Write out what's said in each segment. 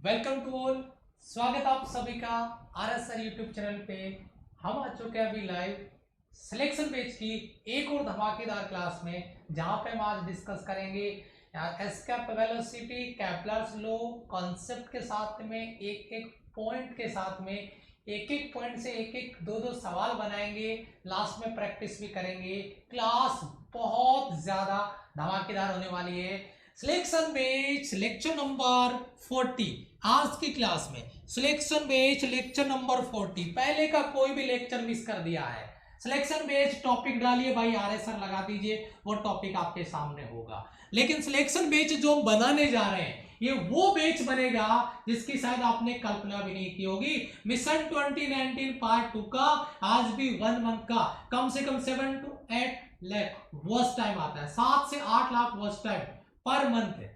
Welcome to all. स्वागत आप सभी का आरएसआर यूट्यूब चैनल पे। हम आ चुके हैं अभी लाइव सिलेक्शन पेज की एक और धमाकेदार क्लास में, जहां पे हम आज डिस्कस करेंगे escape velocity, Kepler's law concept के साथ में एक एक पॉइंट के साथ में एक एक पॉइंट से एक एक दो दो सवाल बनाएंगे। लास्ट में प्रैक्टिस भी करेंगे। क्लास बहुत ज्यादा धमाकेदार होने वाली है। सिलेक्शन बेच लेक्चर नंबर 40 आज की क्लास में। सिलेक्शन बेच लेक्चर नंबर 40, पहले का कोई भी लेक्चर मिस कर दिया है, सिलेक्शन बेच टॉपिक डालिए भाई, आरएसआर लगा दीजिए, वो टॉपिक आपके सामने होगा। लेकिन सिलेक्शन बेच जो हम बनाने जा रहे हैं, ये वो बेच बनेगा जिसकी शायद आपने कल्पना भी नहीं की होगी। मिशन 2019 पार्ट 2 का आज भी 1 मंथ का कम से कम 7 to 8 लाख वॉच टाइम आता है, 7 से 8 lakh watch time per month है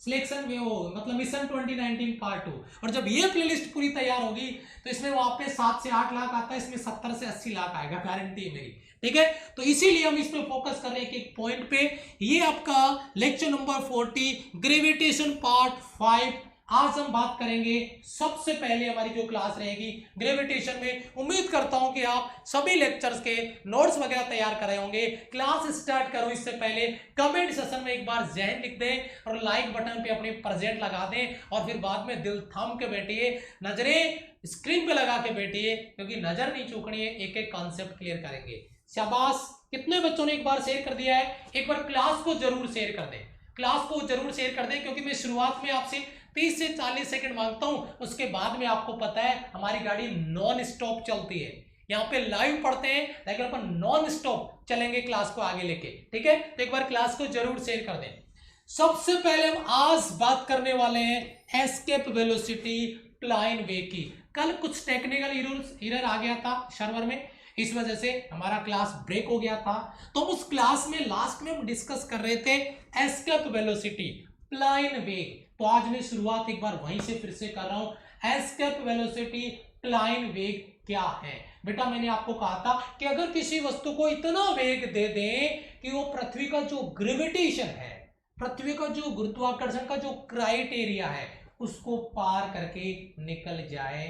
सिलेक्शन में, वो मतलब मिशन 2019 पार्ट 2। और जब ये प्लेलिस्ट पूरी तैयार होगी तो इसमें वहां पे 7 से 8 लाख आता है, इसमें 70 से 80 लाख आएगा, गारंटी है मेरी। ठीक है, तो इसीलिए हम इस पे फोकस कर रहे हैं एक पॉइंट पे। ये आपका लेक्चर नंबर 40 ग्रेविटेशन पार्ट 5। आज हम बात करेंगे, सबसे पहले हमारी जो क्लास रहेगी ग्रेविटेशन में। उम्मीद करता हूं कि आप सभी लेक्चर्स के नोट्स वगैरह तैयार कर रहे होंगे। क्लास स्टार्ट करो इससे पहले कमेंट सेक्शन में एक बार जय हिंद लिख दें और लाइक बटन पे अपनी प्रेजेंट लगा दें, और फिर बाद में दिल थाम के बैठिए, नजरें स्क्रीन पे लगा के बैठिए, क्योंकि नजर नहीं चूकनी है, एक एक कॉन्सेप्ट क्लियर करेंगे। शाबाश, कितने बच्चों ने एक बार शेयर कर दिया है? एक बार क्लास को जरूर शेयर कर दें, क्लास को जरूर शेयर कर दें, क्योंकि मैं शुरुआत में आपसे 30 से 40 सेकंड मांगता हूं, उसके बाद में आपको पता है हमारी गाड़ी नॉन स्टॉप चलती है। यहाँ पे लाइव पढ़ते हैं लेकिन अपन नॉन स्टॉप चलेंगे क्लास को आगे लेके। ठीक है, तो एक बार क्लास को जरूर शेयर कर दें। सबसे पहले हम आज बात करने वाले हैं एस्केप वेलोसिटी प्लाइन वे की। कल कुछ टेक्निकल एरर आ गया था सर्वर में, इस वजह से हमारा क्लास ब्रेक हो गया था। तो उस क्लास में लास्ट में हम डिस्कस कर रहे थे एस्केप वेलोसिटी प्लाइन वेग। तो आज मैं शुरुआत एक बार वहीं से फिर से कर रहा हूं। एस्केप वेलोसिटी प्लाइन वेग क्या है? बेटा मैंने आपको कहा था कि अगर किसी वस्तु को इतना वेग दे दें कि वो पृथ्वी का जो ग्रेविटेशन है, पृथ्वी का जो गुरुत्वाकर्षण का जो क्राइटेरिया है, उसको पार करके निकल जाए,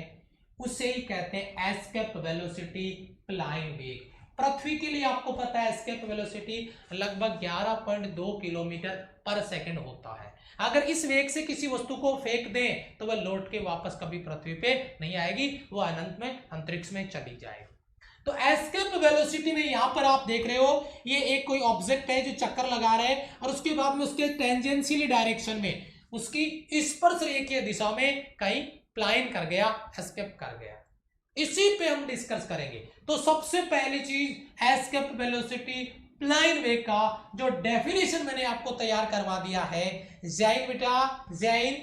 उसे ही कहते हैं एस्केप वेलोसिटी प्लाइन वेग। पृथ्वी के लिए आपको पता है एस्केप वेलोसिटी लगभग 11.2 किलोमीटर पर सेकंड होता है। अगर इस वेग से किसी वस्तु को फेंक दें तो वह लौट के वापस कभी पृथ्वी पे नहीं आएगी, वो अनंत में अंतरिक्ष में चली जाएगी। तो एस्केप वेलोसिटी में यहां पर आप देख रहे हो, ये एक कोई ऑब्जेक्ट है जो चक्कर लगा रहा है, और उसके बाद में उसके टेंजेंशियली डायरेक्शन में उसकी स्पर्श रेखीय दिशा में कहीं प्लाइन कर गया, एस्केप कर गया। इसी पे हम डिस्कस करेंगे। तो सबसे पहली चीज एस्केप वेलोसिटी प्लाइन वेग का जो डेफिनेशन मैंने आपको तैयार करवा दिया है, जैन बेटा जैन,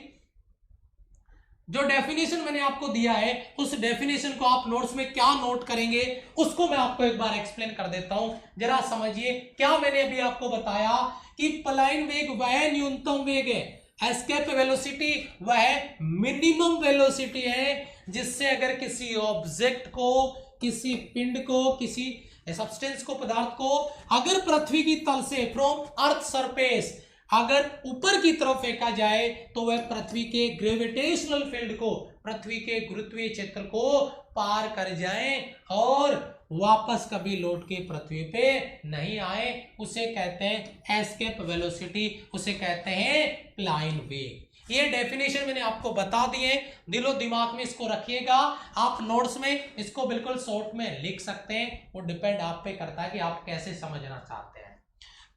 जो डेफिनेशन मैंने आपको दिया है उस डेफिनेशन को आप नोट्स में क्या नोट करेंगे उसको मैं आपको एक बार एक्सप्लेन कर देता हूं, जरा समझिए। क्या मैंने अभी आपको बताया कि प्लाइन वेग वह न्यूनतम वेग है, एस्केप वेलोसिटी वह मिनिमम वेलोसिटी है, जिससे अगर किसी ऑब्जेक्ट को, किसी पिंड को, किसी सब्सटेंस को, पदार्थ को अगर पृथ्वी की तल से फ्रॉम अर्थ सरफेस अगर ऊपर की तरफ फेंका जाए तो वह पृथ्वी के ग्रेविटेशनल फील्ड को, पृथ्वी के गुरुत्वीय क्षेत्र को पार कर जाए और वापस कभी लौट के पृथ्वी पे नहीं आए, उसे कहते हैं एस्केप वेलोसिटी, उसे कहते हैं प्लाइन वेग। ये डेफिनेशन मैंने आपको बता दिए, दिलो दिमाग में इसको रखिएगा। आप नोट्स में इसको बिल्कुल शॉर्ट में लिख सकते हैं, वो डिपेंड आप पे करता है कि आप कैसे समझना चाहते हैं।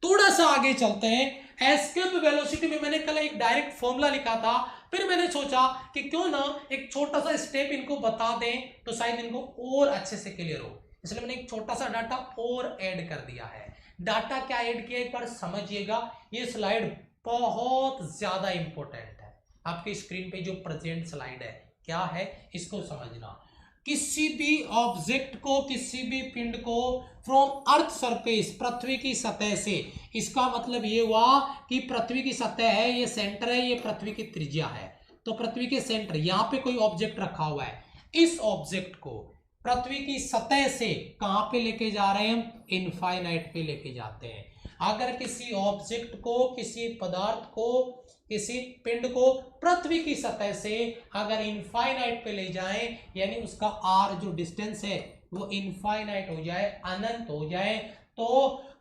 थोड़ा सा आगे चलते हैं। एस्केप वेलोसिटी में मैंने कल एक डायरेक्ट फॉर्मूला लिखा था, फिर मैंने सोचा कि क्यों ना एक छोटा सा स्टेप इनको बता दें तो शायद इनको और अच्छे से क्लियर हो, इसलिए मैंने एक छोटा सा डाटा और ऐड कर दिया है। डाटा क्या ऐड किया एक बार समझिएगा, ये स्लाइड बहुत ज्यादा इंपॉर्टेंट है। आपकी स्क्रीन पे जो प्रेजेंट स्लाइड है क्या है, इसको समझना। किसी भी ऑब्जेक्ट को, किसी भी पिंड को फ्रॉम अर्थ सरफेस, पृथ्वी की सतह से, इसका मतलब ये हुआ कि पृथ्वी की सतह है, ये सेंटर है, ये पृथ्वी की त्रिज्या है। तो पृथ्वी के सेंटर, यहां पे कोई ऑब्जेक्ट रखा हुआ है, इस ऑब्जेक्ट को पृथ्वी की सतह से कहां पे लेके जा रहे हैं हम? इनफाइनाइट पे लेके जाते हैं। अगर किसी ऑब्जेक्ट को, किसी पदार्थ को, किसी पिंड को पृथ्वी की सतह से अगर इनफाइनाइट पे ले जाएं, यानी उसका आर जो डिस्टेंस है वो इनफाइनाइट हो जाए, अनंत हो जाए, तो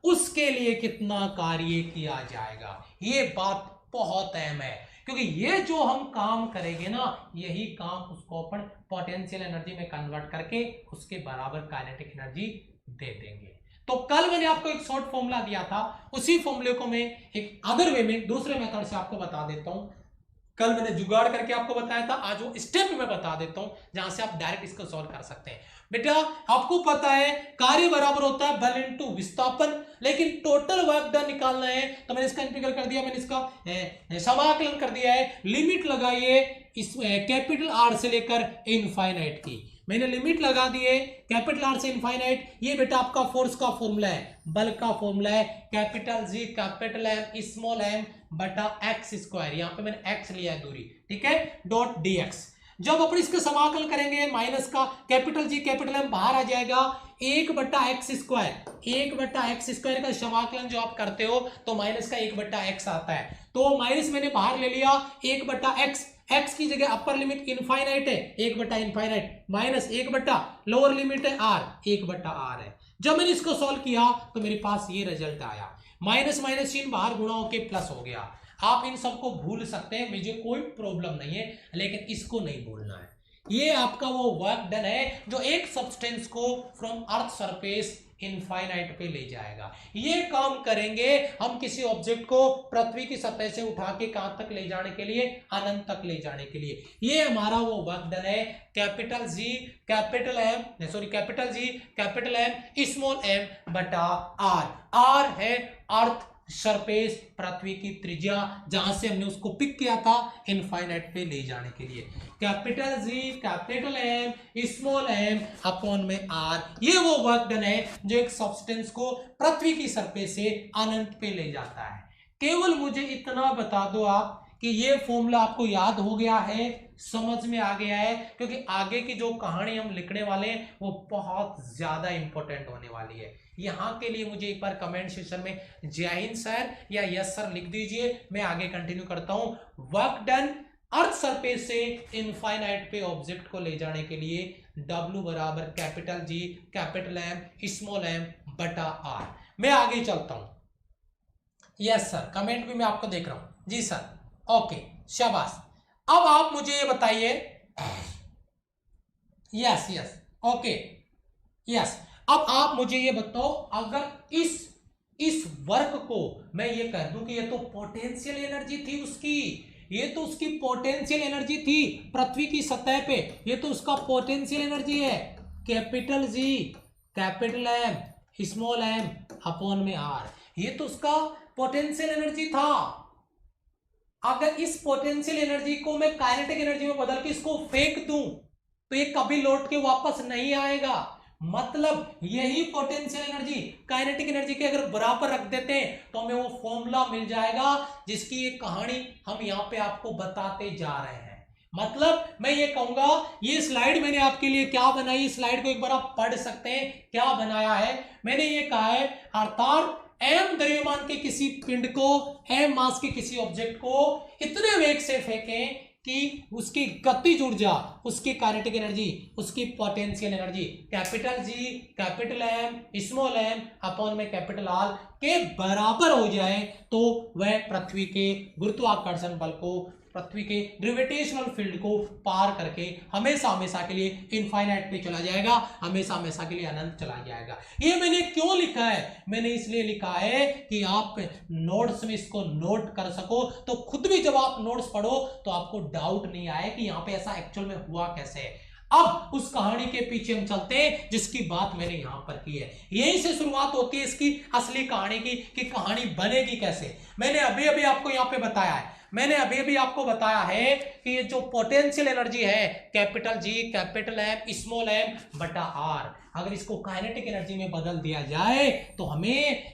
उसके लिए कितना कार्य किया जाएगा। ये बात बहुत अहम है, क्योंकि ये जो हम काम करेंगे ना, यही काम उसको अपन पोटेंशियल एनर्जी में कन्वर्ट करके उसके बराबर काइनेटिक एनर्जी दे देंगे। तो कल मैंने आपको एक शॉर्ट फॉर्मूला दिया था, उसी फॉर्मूले को मैं एक अदर वे में, दूसरे मेथड से आपको बता देता हूं। कल मैंने जुगाड़ करके आपको बताया था, आज वो स्टेप में बता देता हूं जहां से आप डायरेक्ट इसको सॉल्व कर सकते हैं। बेटा आपको पता है कार्य बराबर होता है बल इंटू विस्थापन, लेकिन टोटल वर्क डन निकालना है तो मैंने इसका इंटीग्रल कर दिया, मैंने इसका समाकलन कर दिया है। लिमिट लगाइए इस कैपिटल आर से लेकर इनफाइनाइट की, मैंने लिमिट लगा दी है कैपिटल आर से इनफाइनाइट। ये बेटा आपका फोर्स का फॉर्मूला है, बल का फॉर्मूला है, capital G capital M small m बटा एक्स स्क्वायर, यहां पे मैंने एक्स लिया है दूरी, ठीक है, डॉट डी एक्स। जब अपन इसका समाकलन करेंगे माइनस का कैपिटल जी कैपिटल एम बाहर आ जाएगा, 1/x स्क्वायर, 1/x स्क्वायर का समाकलन जो आप करते हो तो माइनस का 1/x आता है, तो माइनस मैंने बाहर ले लिया 1/x, x की जगह अपर लिमिट इनफाइनाइट है 1/इनफाइनाइट माइनस 1/ लोअर लिमिट है r, 1/r है। जब मैंने इसको सॉल्व किया तो मेरे पास ये रिजल्ट आया, माइनस माइनस चिन्ह बाहर गुणा होके प्लस हो गया। आप इन सबको भूल सकते हैं, मुझे कोई प्रॉब्लम नहीं है, लेकिन इसको नहीं भूलना है। ये आपका वो वर्क डन है जो एक सब्सटेंस को फ्रॉम अर्थ सरफेस इनफाइनाइट पे ले जाएगा। ये काम करेंगे हम किसी ऑब्जेक्ट को पृथ्वी की सतह से उठा के कहां तक ले जाने के लिए, अनंत तक ले जाने के लिए। ये हमारा वो वर्क डन है, capital G capital M, sorry capital G capital M small m बटा आर। आर है अर्थ सरफेस, पृथ्वी की त्रिज्या, जहां से हमने उसको पिक किया था इनफाइनाइट पे ले जाने के लिए। Capital G capital M small m upon में आर, ये वो वर्क डन है जो एक सब्सटेंस को पृथ्वी की सरफेस से अनंत पे ले जाता है। केवल मुझे इतना बता दो आप कि ये फॉर्मूला आपको याद हो गया है, समझ में आ गया है, क्योंकि आगे की जो कहानी हम लिखने वाले हैं वो बहुत ज्यादा इंपॉर्टेंट होने वाली है। यहां के लिए मुझे एक बार कमेंट सेक्शन में जय हिंद सर या यस सर लिख दीजिए, मैं आगे कंटिन्यू करता हूं। वर्क डन अर्थ सरफेस से इनफाइनाइट पे ऑब्जेक्ट को ले जाने के लिए W बराबर capital G capital M small m बटा आर। मैं आगे चलता हूं। यस सर, कमेंट भी मैं आपको देख रहा हूं, जी सर, ओके शाबाश। अब आप मुझे ये बताइए, यस यस ओके यस, अब आप मुझे ये बताओ, अगर इस वर्क को मैं ये कह दूं कि ये तो पोटेंशियल एनर्जी थी उसकी, ये तो उसकी पोटेंशियल एनर्जी थी पृथ्वी की सतह पे, ये तो उसका पोटेंशियल एनर्जी है, capital G capital M small m upon में आर, ये तो उसका पोटेंशियल एनर्जी था। अगर इस पोटेंशियल एनर्जी को मैं काइनेटिक एनर्जी में बदल के इसको फेंक दूं तो ये कभी लौट के वापस नहीं आएगा। मतलब यही पोटेंशियल एनर्जी काइनेटिक एनर्जी के अगर बराबर रख देते हैं तो हमें वो फॉर्मूला मिल जाएगा जिसकी ये कहानी हम यहाँ पे आपको बताते जा रहे हैं। मतलब मैं ये कहूंगा, ये स्लाइड मैंने आपके लिए क्या बनाई, स्लाइड को एक बार आप पढ़ सकते हैं क्या बनाया है। मैंने ये कहा है अर्थात m द्रव्यमान के किसी पिंड को, m मास के किसी ऑब्जेक्ट को इतने वेग से फेंकें कि उसकी गतिज ऊर्जा, उसकी काइनेटिक एनर्जी, उसकी potential energy capital G capital M small m upon में कैपिटल आर के बराबर हो जाए तो वह पृथ्वी के गुरुत्वाकर्षण बल को, पृथ्वी के ग्रेविटेशनल फील्ड को पार करके हमेशा हमेशा के लिए इनफाइनाइट पे चला जाएगा, हमेशा हमेशा के लिए अनंत चला जाएगा। ये मैंने क्यों लिखा है? मैंने इसलिए लिखा है कि आप नोट्स में इसको नोट कर सको, तो खुद भी जब आप नोट्स पढ़ो तो आपको डाउट नहीं आए कि यहाँ पे ऐसा एक्चुअल में हुआ कैसे है। अब उस कहानी के पीछे हम चलते हैं जिसकी बात मैंने यहां पर की है। यहीं से शुरुआत होती है इसकी असली कहानी की कि कहानी बनेगी कैसे। मैंने अभी अभी आपको यहां पे बताया है, मैंने अभी अभी आपको बताया है कि ये जो पोटेंशियल एनर्जी है capital G capital M small m बटा आर, अगर इसको काइनेटिक एनर्जी में बदल दिया जाए तो हमें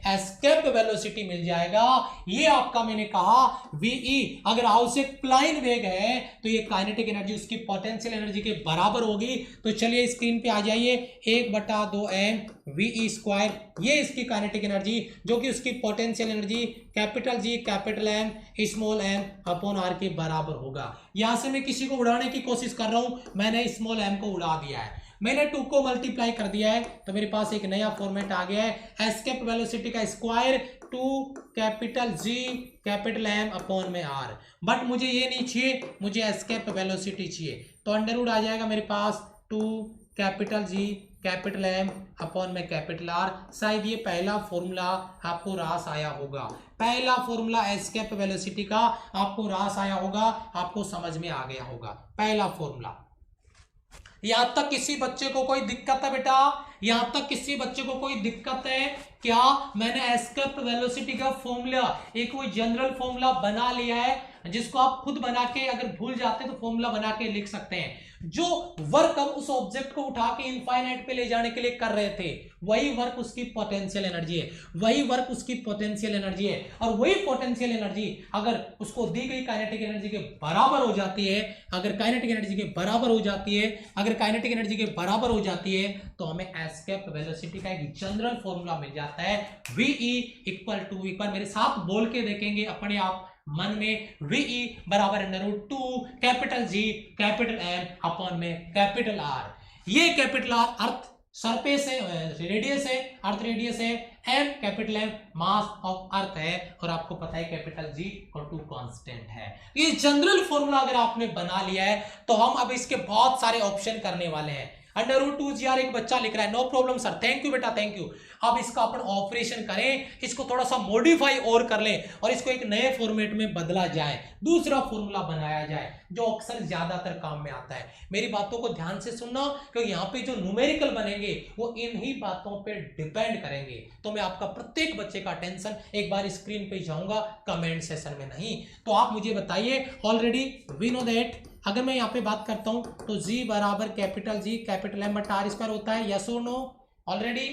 एस्केप वेलोसिटी मिल जाएगा। ये आपका मैंने कहा वीई अगर आवश्यक प्लाइन वेग है तो ये काइनेटिक एनर्जी उसकी पोटेंशियल एनर्जी के बराबर होगी। तो चलिए स्क्रीन पे आ जाइए, 1/2m वी स्क्वायर, ये इसकी काइनेटिक एनर्जी जो कि उसकी potential energy capital G capital M small m upon R के बराबर होगा। यहां से मैं किसी को उड़ाने की कोशिश कर रहा हूं, मैंने स्मॉल एम को उड़ा दिया है, मैंने 2 को मल्टीप्लाई कर दिया है, तो मेरे पास एक नया फॉर्मेट आ गया है एस्केप वेलोसिटी का square 2 capital G capital M upon में आर। बट मुझे ये नहीं चाहिए, मुझे एस्केप वेलोसिटी चाहिए, तो अंडर रूट आ जाएगा मेरे पास 2 capital G capital M upon में कैपिटल आर। शायद ये पहला फॉर्मूला आपको रास आया होगा, पहला फॉर्मूला एस्केप वेलोसिटी का आपको रास आया होगा, आपको समझ में आ गया होगा पहला फॉर्मूला। यहां तक किसी बच्चे को कोई दिक्कत है बेटा? यहां तक किसी बच्चे को कोई दिक्कत है क्या? मैंने एस्केप वेलोसिटी का फॉर्मूला एक कोई जनरल फॉर्मूला बना लिया है, जिसको आप खुद बना के अगर भूल जाते हैं तो फॉर्मूला बना के लिख सकते हैं। जो वर्क हम उस ऑब्जेक्ट को उठा के इनफाइनाइट पे ले जाने के लिए कर रहे थे, वही वर्क उसकी पोटेंशियल एनर्जी है, वही वर्क उसकी पोटेंशियल एनर्जी है। और वही पोटेंशियल एनर्जी अगर उसको दी गई काइनेटिक एनर्जी के बराबर हो जाती है, अगर काइनेटिक एनर्जी के बराबर हो जाती है, अगर काइनेटिक एनर्जी के बराबर हो जाती है, तो हमें एस्केप वेलोसिटी का एक जनरल फॉर्मूला मिल जाता है वीई इक्वल टू, एक बार मेरे साथ बोल के देखेंगे अपने आप मन में, वीई बराबर under root 2 capital G capital M upon में कैपिटल आर। ये कैपिटल आर अर्थ सरफेस है, रेडियस है, अर्थ रेडियस है, M capital M mass of earth है, और आपको पता है कैपिटल जी और 2 कांस्टेंट है। ये जनरल फॉर्मूला अगर आपने बना लिया है तो हम अब इसके बहुत सारे ऑप्शन करने वाले हैं। अंडर रूट 2 एक बच्चा लिख रहा है, no problem sir, thank you बेटा, थैंक यू। अब इसका अपन ऑपरेशन करें, इसको थोड़ा सा मॉडिफाई और कर लें और इसको एक नए फॉर्मेट में बदला जाए, दूसरा फॉर्मूला बनाया जाए जो अक्सर ज्यादातर काम में आता है। मेरी बातों को ध्यान से सुनना, क्योंकि यहाँ पे जो न्यूमेरिकल बनेंगे वो इन्हीं बातों पे डिपेंड करेंगे। तो मैं आपका प्रत्येक बच्चे का अटेंशन एक बार स्क्रीन पे जाऊंगा, कमेंट सेशन में नहीं। तो आप मुझे बताइए, ऑलरेडी वी नो दैट अगर मैं यहाँ पे बात करता हूं तो G बराबर कैपिटल जी कैपिटल एम बटा आर स्क्वायर होता है, यस और नो? ऑलरेडी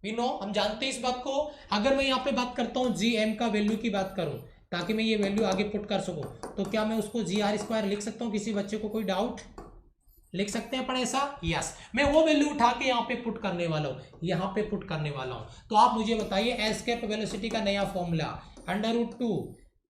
वी नो, हम जानते हैं इस बात को। अगर मैं यहाँ पे बात करता हूँ जी एम का वैल्यू की बात करूं ताकि मैं ये वैल्यू आगे पुट कर सकूं, तो क्या मैं उसको जी आर स्क्वायर लिख सकता हूँ? किसी बच्चे को कोई डाउट? लिख सकते हैं अपन ऐसा? यस, मैं वो वैल्यू उठा के यहाँ पे पुट करने वाला हूँ, यहाँ पे पुट करने वाला हूँ। तो आप मुझे बताइए एस्केप वेलोसिटी का नया फॉर्मूला अंडर रूट 2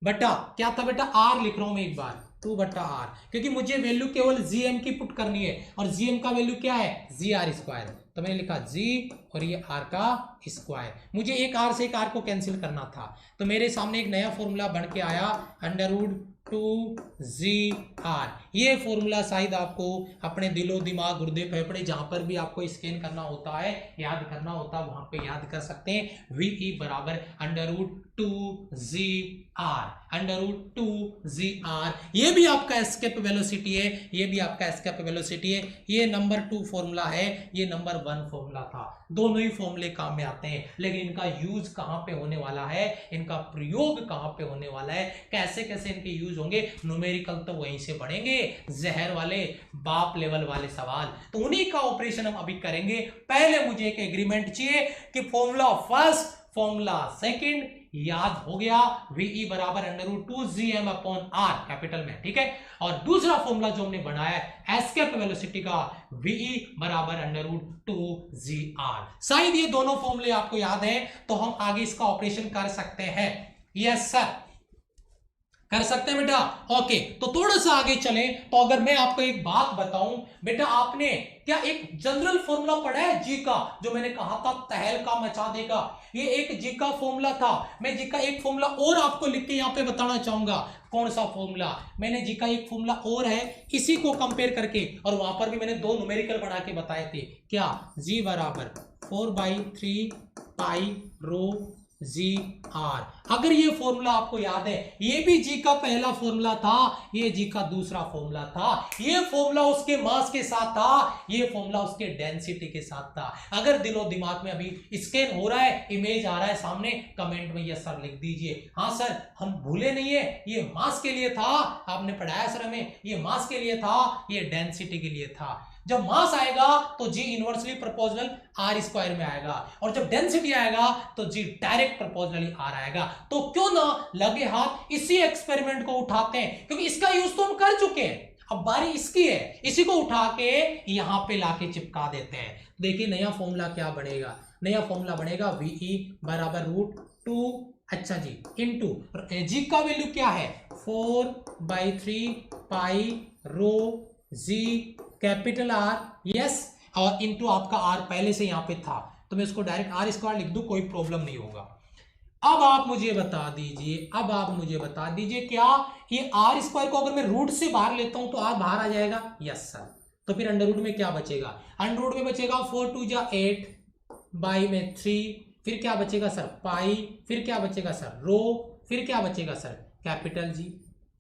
बटा क्या था बेटा? आर लिख रहा हूं मैं एक बार, 2 बटा आर, क्योंकि मुझे वैल्यू केवल जी एम की पुट करनी है और जी एम का वैल्यू क्या है? जी आर स्क्वायर। तो मैंने लिखा जी और ये आर का स्क्वायर, मुझे एक आर से एक आर को कैंसिल करना था, तो मेरे सामने एक नया फॉर्मूला बन के आया अंडर रूट 2GR। ये फॉर्मूला शायद आपको अपने दिलो दिमाग गुर्दे फेफड़े जहां पर भी आपको स्कैन करना होता है, याद करना होता है, वहां पे याद कर सकते हैं। वीई बराबर under root 2GR, under root 2GR। ये भी आपका एस्केप वेलोसिटी है, ये भी आपका एस्केप वेलोसिटी है। ये नंबर 2 फॉर्मूला है, ये नंबर 1 फॉर्मूला था। दोनों ही फॉर्मूले काम में आते हैं, लेकिन इनका यूज कहां पे होने वाला है, इनका प्रयोग कहां पे होने वाला है, कैसे कैसे इनके यूज होंगे, न्यूमेरिकल तो वहीं से बढ़ेंगे, जहर वाले बाप लेवल वाले सवाल तो उन्हीं का ऑपरेशन हम अभी करेंगे। पहले मुझे एक एग्रीमेंट चाहिए कि फॉर्मूला फर्स्ट फॉर्मूला सेकंड याद हो गया, वीई बराबर under root 2GM upon R capital में, ठीक है। और दूसरा फॉर्मूला जो हमने बनाया है एस्केप वेलोसिटी का, वीई बराबर अंडर रूट 2GR। शायद ये दोनों फॉर्मूले आपको याद है, तो हम आगे इसका ऑपरेशन कर सकते हैं। यस सर, कर सकते हैं बेटा। ओके, तो थोड़ा सा आगे चलें। तो अगर मैं आपको एक बात बताऊं बेटा, आपने क्या एक जनरल फॉर्मूला पढ़ा है जी का, जो मैंने कहा था तहलका मचा देगा? ये एक जी का फॉर्मूला था। मैं जी का एक फॉर्मूला और आपको लिख के यहाँ पे बताना चाहूंगा। कौन सा फॉर्मूला? मैंने जी का एक फॉर्मूला और है, इसी को कंपेयर करके, और वहां पर भी मैंने 2 न्यूमेरिकल बना के बताए थे। क्या? जी बराबर 4/3 पाई रो GR। अगर ये फॉर्मूला आपको याद है, ये भी जी का पहला फॉर्मूला था, ये जी का दूसरा फॉर्मूला था। ये फॉर्मूला उसके मास के साथ था, ये फॉर्मूला उसके डेंसिटी के साथ था। अगर दिलो दिमाग में अभी स्कैन हो रहा है, इमेज आ रहा है सामने, कमेंट में यस सर लिख दीजिए। हाँ सर, हम भूले नहीं है, ये मास के लिए था, आपने पढ़ाया सर हमें, ये मास के लिए था, ये डेंसिटी के लिए था। जब मास आएगा तो जी इनवर्सली प्रोपोर्शनल आर स्क्वायर में आएगा, और जब डेंसिटी आएगा तो जी डायरेक्ट प्रोपोर्शनली आर आएगा। तो क्यों ना लगे हाथ इसी एक्सपेरिमेंट को उठाते हैं, क्योंकि इसका यूज तो हम कर चुके हैं, अब बारी इसकी है, इसी को उठा के यहां पे लाके चिपका देते हैं। देखिए नया फॉर्मूला क्या बनेगा, नया फॉर्मूला बनेगा वीई बराबर √2, अच्छा जी, इनटू जी का वैल्यू क्या है 4/3 पाई रो जी कैपिटल आर, यस, और इनटू आपका आर पहले से यहां पे था, तो मैं इसको डायरेक्ट आर स्क्वायर लिख दूं, कोई प्रॉब्लम नहीं होगा। अब आप मुझे बता दीजिए, अब आप मुझे बता दीजिए क्या ये आर स्क्वायर को अगर मैं रूट से बाहर लेता हूं तो आर बाहर आ जाएगा, यस सर। तो फिर अंडर रूट में क्या बचेगा, अंडर रूट में बचेगा 4 2 जा 8 बाई में 3, फिर क्या बचेगा सर पाई, फिर क्या बचेगा सर रो, फिर क्या बचेगा सर कैपिटल जी,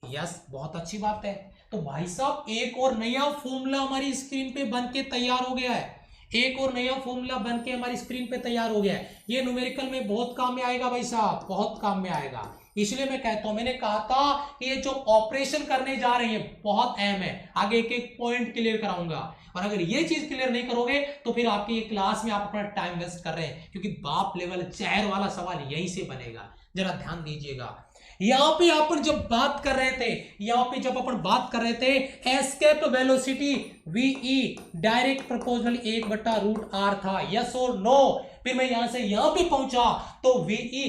यस, बहुत अच्छी बात है। तो भाई साहब एक और नया फॉर्मूला हमारी स्क्रीन पे बन के तैयार हो गया है, एक और नया फॉर्मूला बन के हमारी स्क्रीन पे तैयार हो गया है। ये न्यूमेरिकल में बहुत काम में आएगा भाई साहब, बहुत काम में आएगा, इसलिए मैं कहता हूं, मैंने कहा था कि ये जो ऑपरेशन करने जा रहे हैं बहुत अहम है, आगे एक एक पॉइंट क्लियर कराऊंगा, और अगर ये चीज क्लियर नहीं करोगे तो फिर आपकी ये क्लास में आप अपना टाइम वेस्ट कर रहे हैं, क्योंकि बाप लेवल चेहर वाला सवाल यहीं से बनेगा, जरा ध्यान दीजिएगा। यहां पे अपन जब बात कर रहे थे, यहां पे जब अपन बात कर रहे थे escape velocity VE direct proportional 1/√r था, यस और नो, फिर मैं यहां से यहां पे पहुंचा तो वीई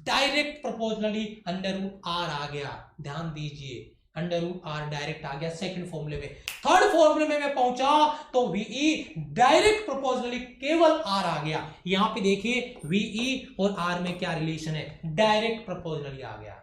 डायरेक्ट प्रोपोर्शनली √r आ गया, ध्यान दीजिए √r डायरेक्ट आ गया सेकंड फॉर्मूले में। थर्ड फॉर्मूले में मैं पहुंचा तो वीई डायरेक्ट प्रोपोर्शनली केवल r आ गया। यहां पे देखिए वीई और r में क्या रिलेशन है, डायरेक्ट प्रोपोर्शनली आ गया।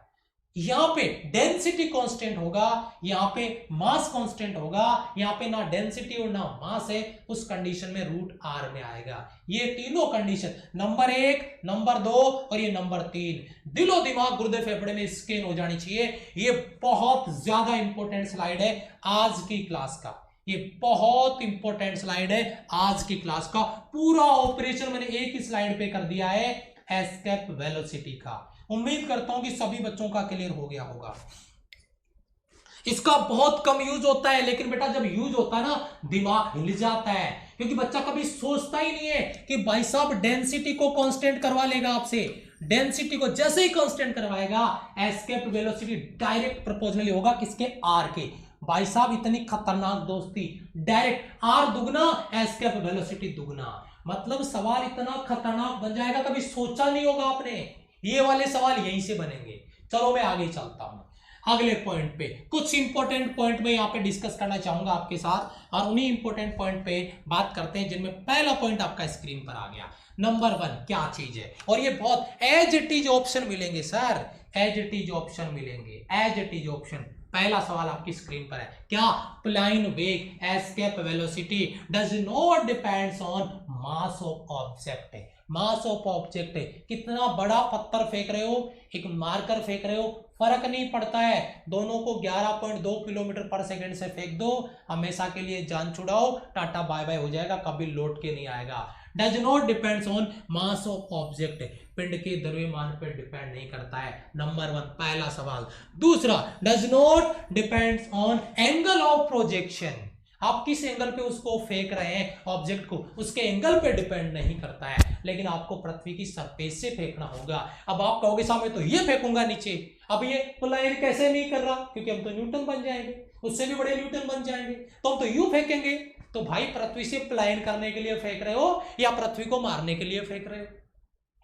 यहां पे डेंसिटी कांस्टेंट होगा, यहां पे मास कांस्टेंट होगा, यहां पे ना डेंसिटी और ना मास है, उस कंडीशन में √r में आएगा। ये तीनों कंडीशन नंबर 1, नंबर 2 और ये नंबर 3 दिलो दिमाग गुर्दे फेफड़े में स्कैन हो जानी चाहिए। ये बहुत ज्यादा इंपॉर्टेंट स्लाइड है आज की क्लास का, ये बहुत इंपॉर्टेंट स्लाइड है आज की क्लास का। पूरा ऑपरेशन मैंने एक ही स्लाइड पे कर दिया है एस्केप वेलोसिटी का। उम्मीद करता हूं कि सभी बच्चों का क्लियर हो गया होगा। इसका बहुत कम यूज होता है, लेकिन बेटा जब यूज होता है ना दिमाग हिल जाता है, क्योंकि बच्चा कभी सोचता ही नहीं है कि भाई साहब डेंसिटी को कांस्टेंट करवा लेगा आपसे, डेंसिटी को जैसे ही कांस्टेंट करवाएगा एस्केप वेलोसिटी डायरेक्ट प्रोपोर्शनली होगा किसके, आर के। भाई साहब इतनी खतरनाक दोस्ती, डायरेक्ट आर दुगना एस्केप वेलोसिटी दुगना, मतलब सवाल इतना खतरनाक बन जाएगा कभी सोचा नहीं होगा आपने। ये वाले सवाल यहीं से बनेंगे। चलो मैं आगे चलता हूं अगले पॉइंट पे, कुछ इंपॉर्टेंट पॉइंट में यहाँ पे डिस्कस करना चाहूंगा आपके साथ, और उन्हीं इंपॉर्टेंट पॉइंट पे बात करते हैं जिनमें पहला पॉइंट आपका स्क्रीन पर आ गया। नंबर 1 क्या चीज है, और ये बहुत एज इट इज ऑप्शन मिलेंगे sir, as it is option मिलेंगे, एज इट इज ऑप्शन। पहला सवाल आपकी स्क्रीन पर है, क्या प्लाइन वेग escape velocity does not depends on mass of object. Mass of object है, कितना बड़ा पत्थर फेंक रहे हो, एक मार्कर फेंक रहे हो, फर्क नहीं पड़ता है, दोनों को 11.2 किलोमीटर पर सेकंड से फेंक दो, हमेशा के लिए जान छुड़ाओ, टाटा बाय बाय हो जाएगा, कभी लौट के नहीं आएगा। Does not depends on mass of object, पिंड के द्रव्यमान पर डिपेंड नहीं करता है। नंबर 1 पहला सवाल। दूसरा, does not depends on angle of projection, आप किस एंगल पे उसको फेंक रहे हैं ऑब्जेक्ट को, उसके एंगल पे डिपेंड नहीं करता है, लेकिन आपको पृथ्वी की सरफेस से फेंकना होगा। अब आप कहोगे साहब मैं तो ये फेंकूंगा नीचे, अब ये प्लाइन कैसे नहीं कर रहा, क्योंकि हम तो न्यूटन बन जाएंगे, उससे भी बड़े न्यूटन बन जाएंगे, तो हम तो यूं फेंकेंगे। तो भाई पृथ्वी से प्लाइन करने के लिए फेंक रहे हो या पृथ्वी को मारने के लिए फेंक रहे हो,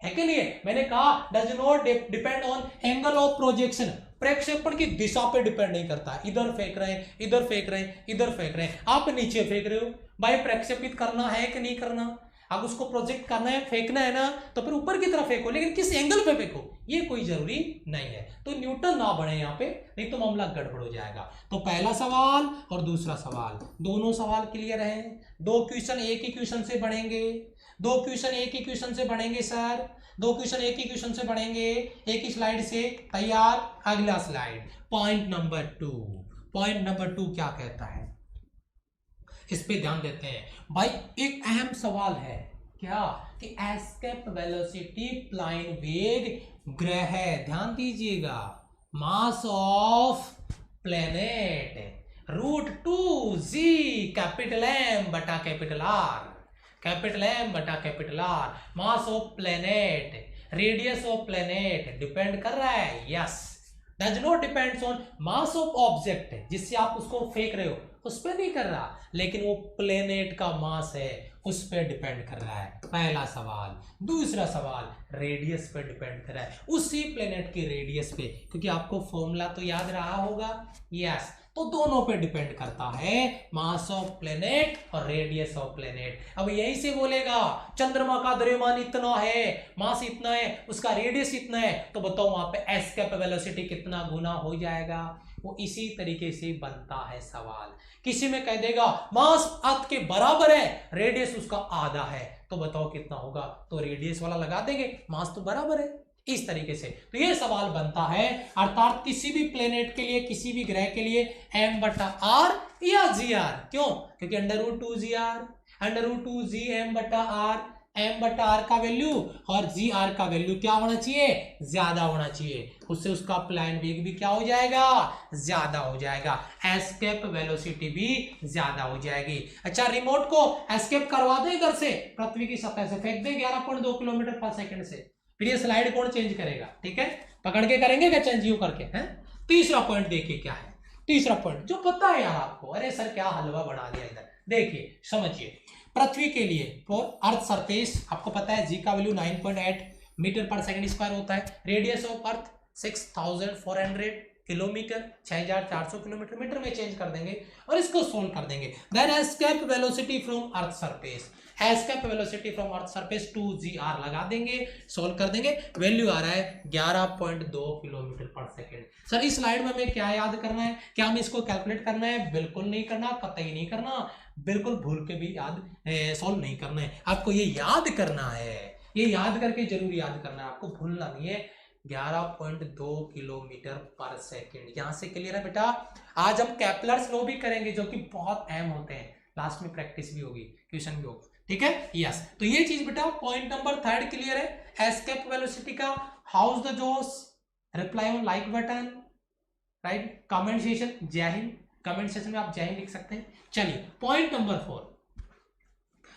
है कि नहीं? मैंने कहा does not depend on angle of projection, प्रक्षेपण की दिशा पे डिपेंड नहीं करता, इधर फेंक रहे हैं, इधर फेंक रहे हैं, इधर फेंक रहे हैं, आप नीचे फेंक रहे हो, भाई प्रक्षेपित करना है कि नहीं करना, अब उसको प्रोजेक्ट करना है, फेंकना है ना, तो फिर ऊपर की तरफ फेंको, लेकिन किस एंगल पे फेंको ये कोई जरूरी नहीं है। तो न्यूटन ना बने यहाँ पे, नहीं तो मामला गड़बड़ हो जाएगा। तो पहला सवाल और दूसरा सवाल, दोनों सवाल क्लियर है। दो क्वेश्चन एक ही क्वेश्चन से बढ़ेंगे, दो क्वेश्चन एक ही क्वेश्चन से बढ़ेंगे सर, दो क्वेश्चन एक ही क्वेश्चन से बढ़ेंगे, एक ही स्लाइड से। तैयार, अगला slide, point number 2। Point number 2 क्या कहता है, इस पे ध्यान देते हैं भाई। एक अहम सवाल है क्या कि एस्केप वेलोसिटी प्लाइन वेग ग्रह, ध्यान दीजिएगा, mass of planet √2g capital M बटा कैपिटल R, कैपिटल M बटा capital R। Mass of planet, radius of planet depend कर रहा है, yes, does not depends on mass of object, जिससे आप उसको फेंक रहे हो उस पर नहीं कर रहा, लेकिन वो प्लेनेट का मास है उस पर डिपेंड कर रहा है, पहला सवाल। दूसरा सवाल रेडियस पे डिपेंड कर रहा है, उसी प्लेनेट की रेडियस पे, क्योंकि आपको फॉर्मूला तो याद रहा होगा, यस, तो दोनों पे डिपेंड करता है, मास ऑफ प्लेनेट और रेडियस ऑफ प्लेनेट। अब यही से बोलेगा चंद्रमा का द्रव्यमान इतना है, मास इतना है, उसका रेडियस इतना है, तो बताओ वहां पे एस्केप वेलोसिटी कितना गुना हो जाएगा। वो इसी तरीके से बनता है सवाल। किसी में कह देगा मास अर्थ के बराबर है, रेडियस उसका आधा है, तो बताओ कितना होगा, तो रेडियस वाला लगा देंगे, मास तो बराबर है, इस तरीके से। तो ये सवाल बनता है, अर्थात किसी भी प्लेनेट के लिए, किसी भी ग्रह के लिए m बटा r या gr, क्यों, क्योंकि √2gr, √2gm बटा r, m बटा r का वैल्यू और gr का वैल्यू क्या होना चाहिए, ज्यादा होना चाहिए, उससे उसका प्लान वेग भी क्या हो जाएगा, ज्यादा हो जाएगा, एस्केप वेलोसिटी भी ज्यादा हो जाएगी। अच्छा, रिमोट को एस्केप करवा दे इधर से, पृथ्वी की सतह से फेंक दे 11.2 किलोमीटर पर सेकंड से, फिर ये स्लाइड कौन चेंज करेगा, ठीक है, पकड़ के करेंगे क्या चेंज, यू करके हैं। तीसरा पॉइंट देखिए क्या है, तीसरा पॉइंट जो पता है यार आपको, अरे सर क्या हलवा बना दिया इधर, देखिए समझिए, पृथ्वी के लिए फॉर अर्थ सरफेस आपको पता है जी का वैल्यू 9.8 मीटर पर सेकंड स्क्वायर होता है, radius of earth 6400 kilometre, 6400 kilometre, metre में चेंज कर देंगे और इसको सोल्व कर देंगे। Then escape velocity from earth surface, escape velocity from earth surface 2gr लगा देंगे, सोल्व कर देंगे, वैल्यू आ रहा है 11.2 किलोमीटर पर सेकंड। सर इस स्लाइड में हमें क्या याद करना है, क्या हमें इसको कैलकुलेट करना है, बिल्कुल नहीं करना, कतई नहीं करना, बिल्कुल भूल के भी याद सॉल्व नहीं करना है, आपको ये याद करना है, ये याद करके जरूर याद करना है, आपको भूलना नहीं है। 11.2 किलोमीटर पर सेकंड, यहां से क्लियर है बेटा। आज हम कैपलर्स लॉ भी करेंगे जो कि बहुत अहम होते हैं, लास्ट में प्रैक्टिस भी होगी, क्वेश्चन भी होगा, ठीक है, यस। तो ये चीज बेटा पॉइंट नंबर 3 क्लियर है, एस्केप वेलोसिटी का। हाउस द जोस, reply on like button, right, comment session, जय हिंद, कमेंट सेशन में आप जय हिंद लिख सकते हैं। चलिए पॉइंट नंबर 4,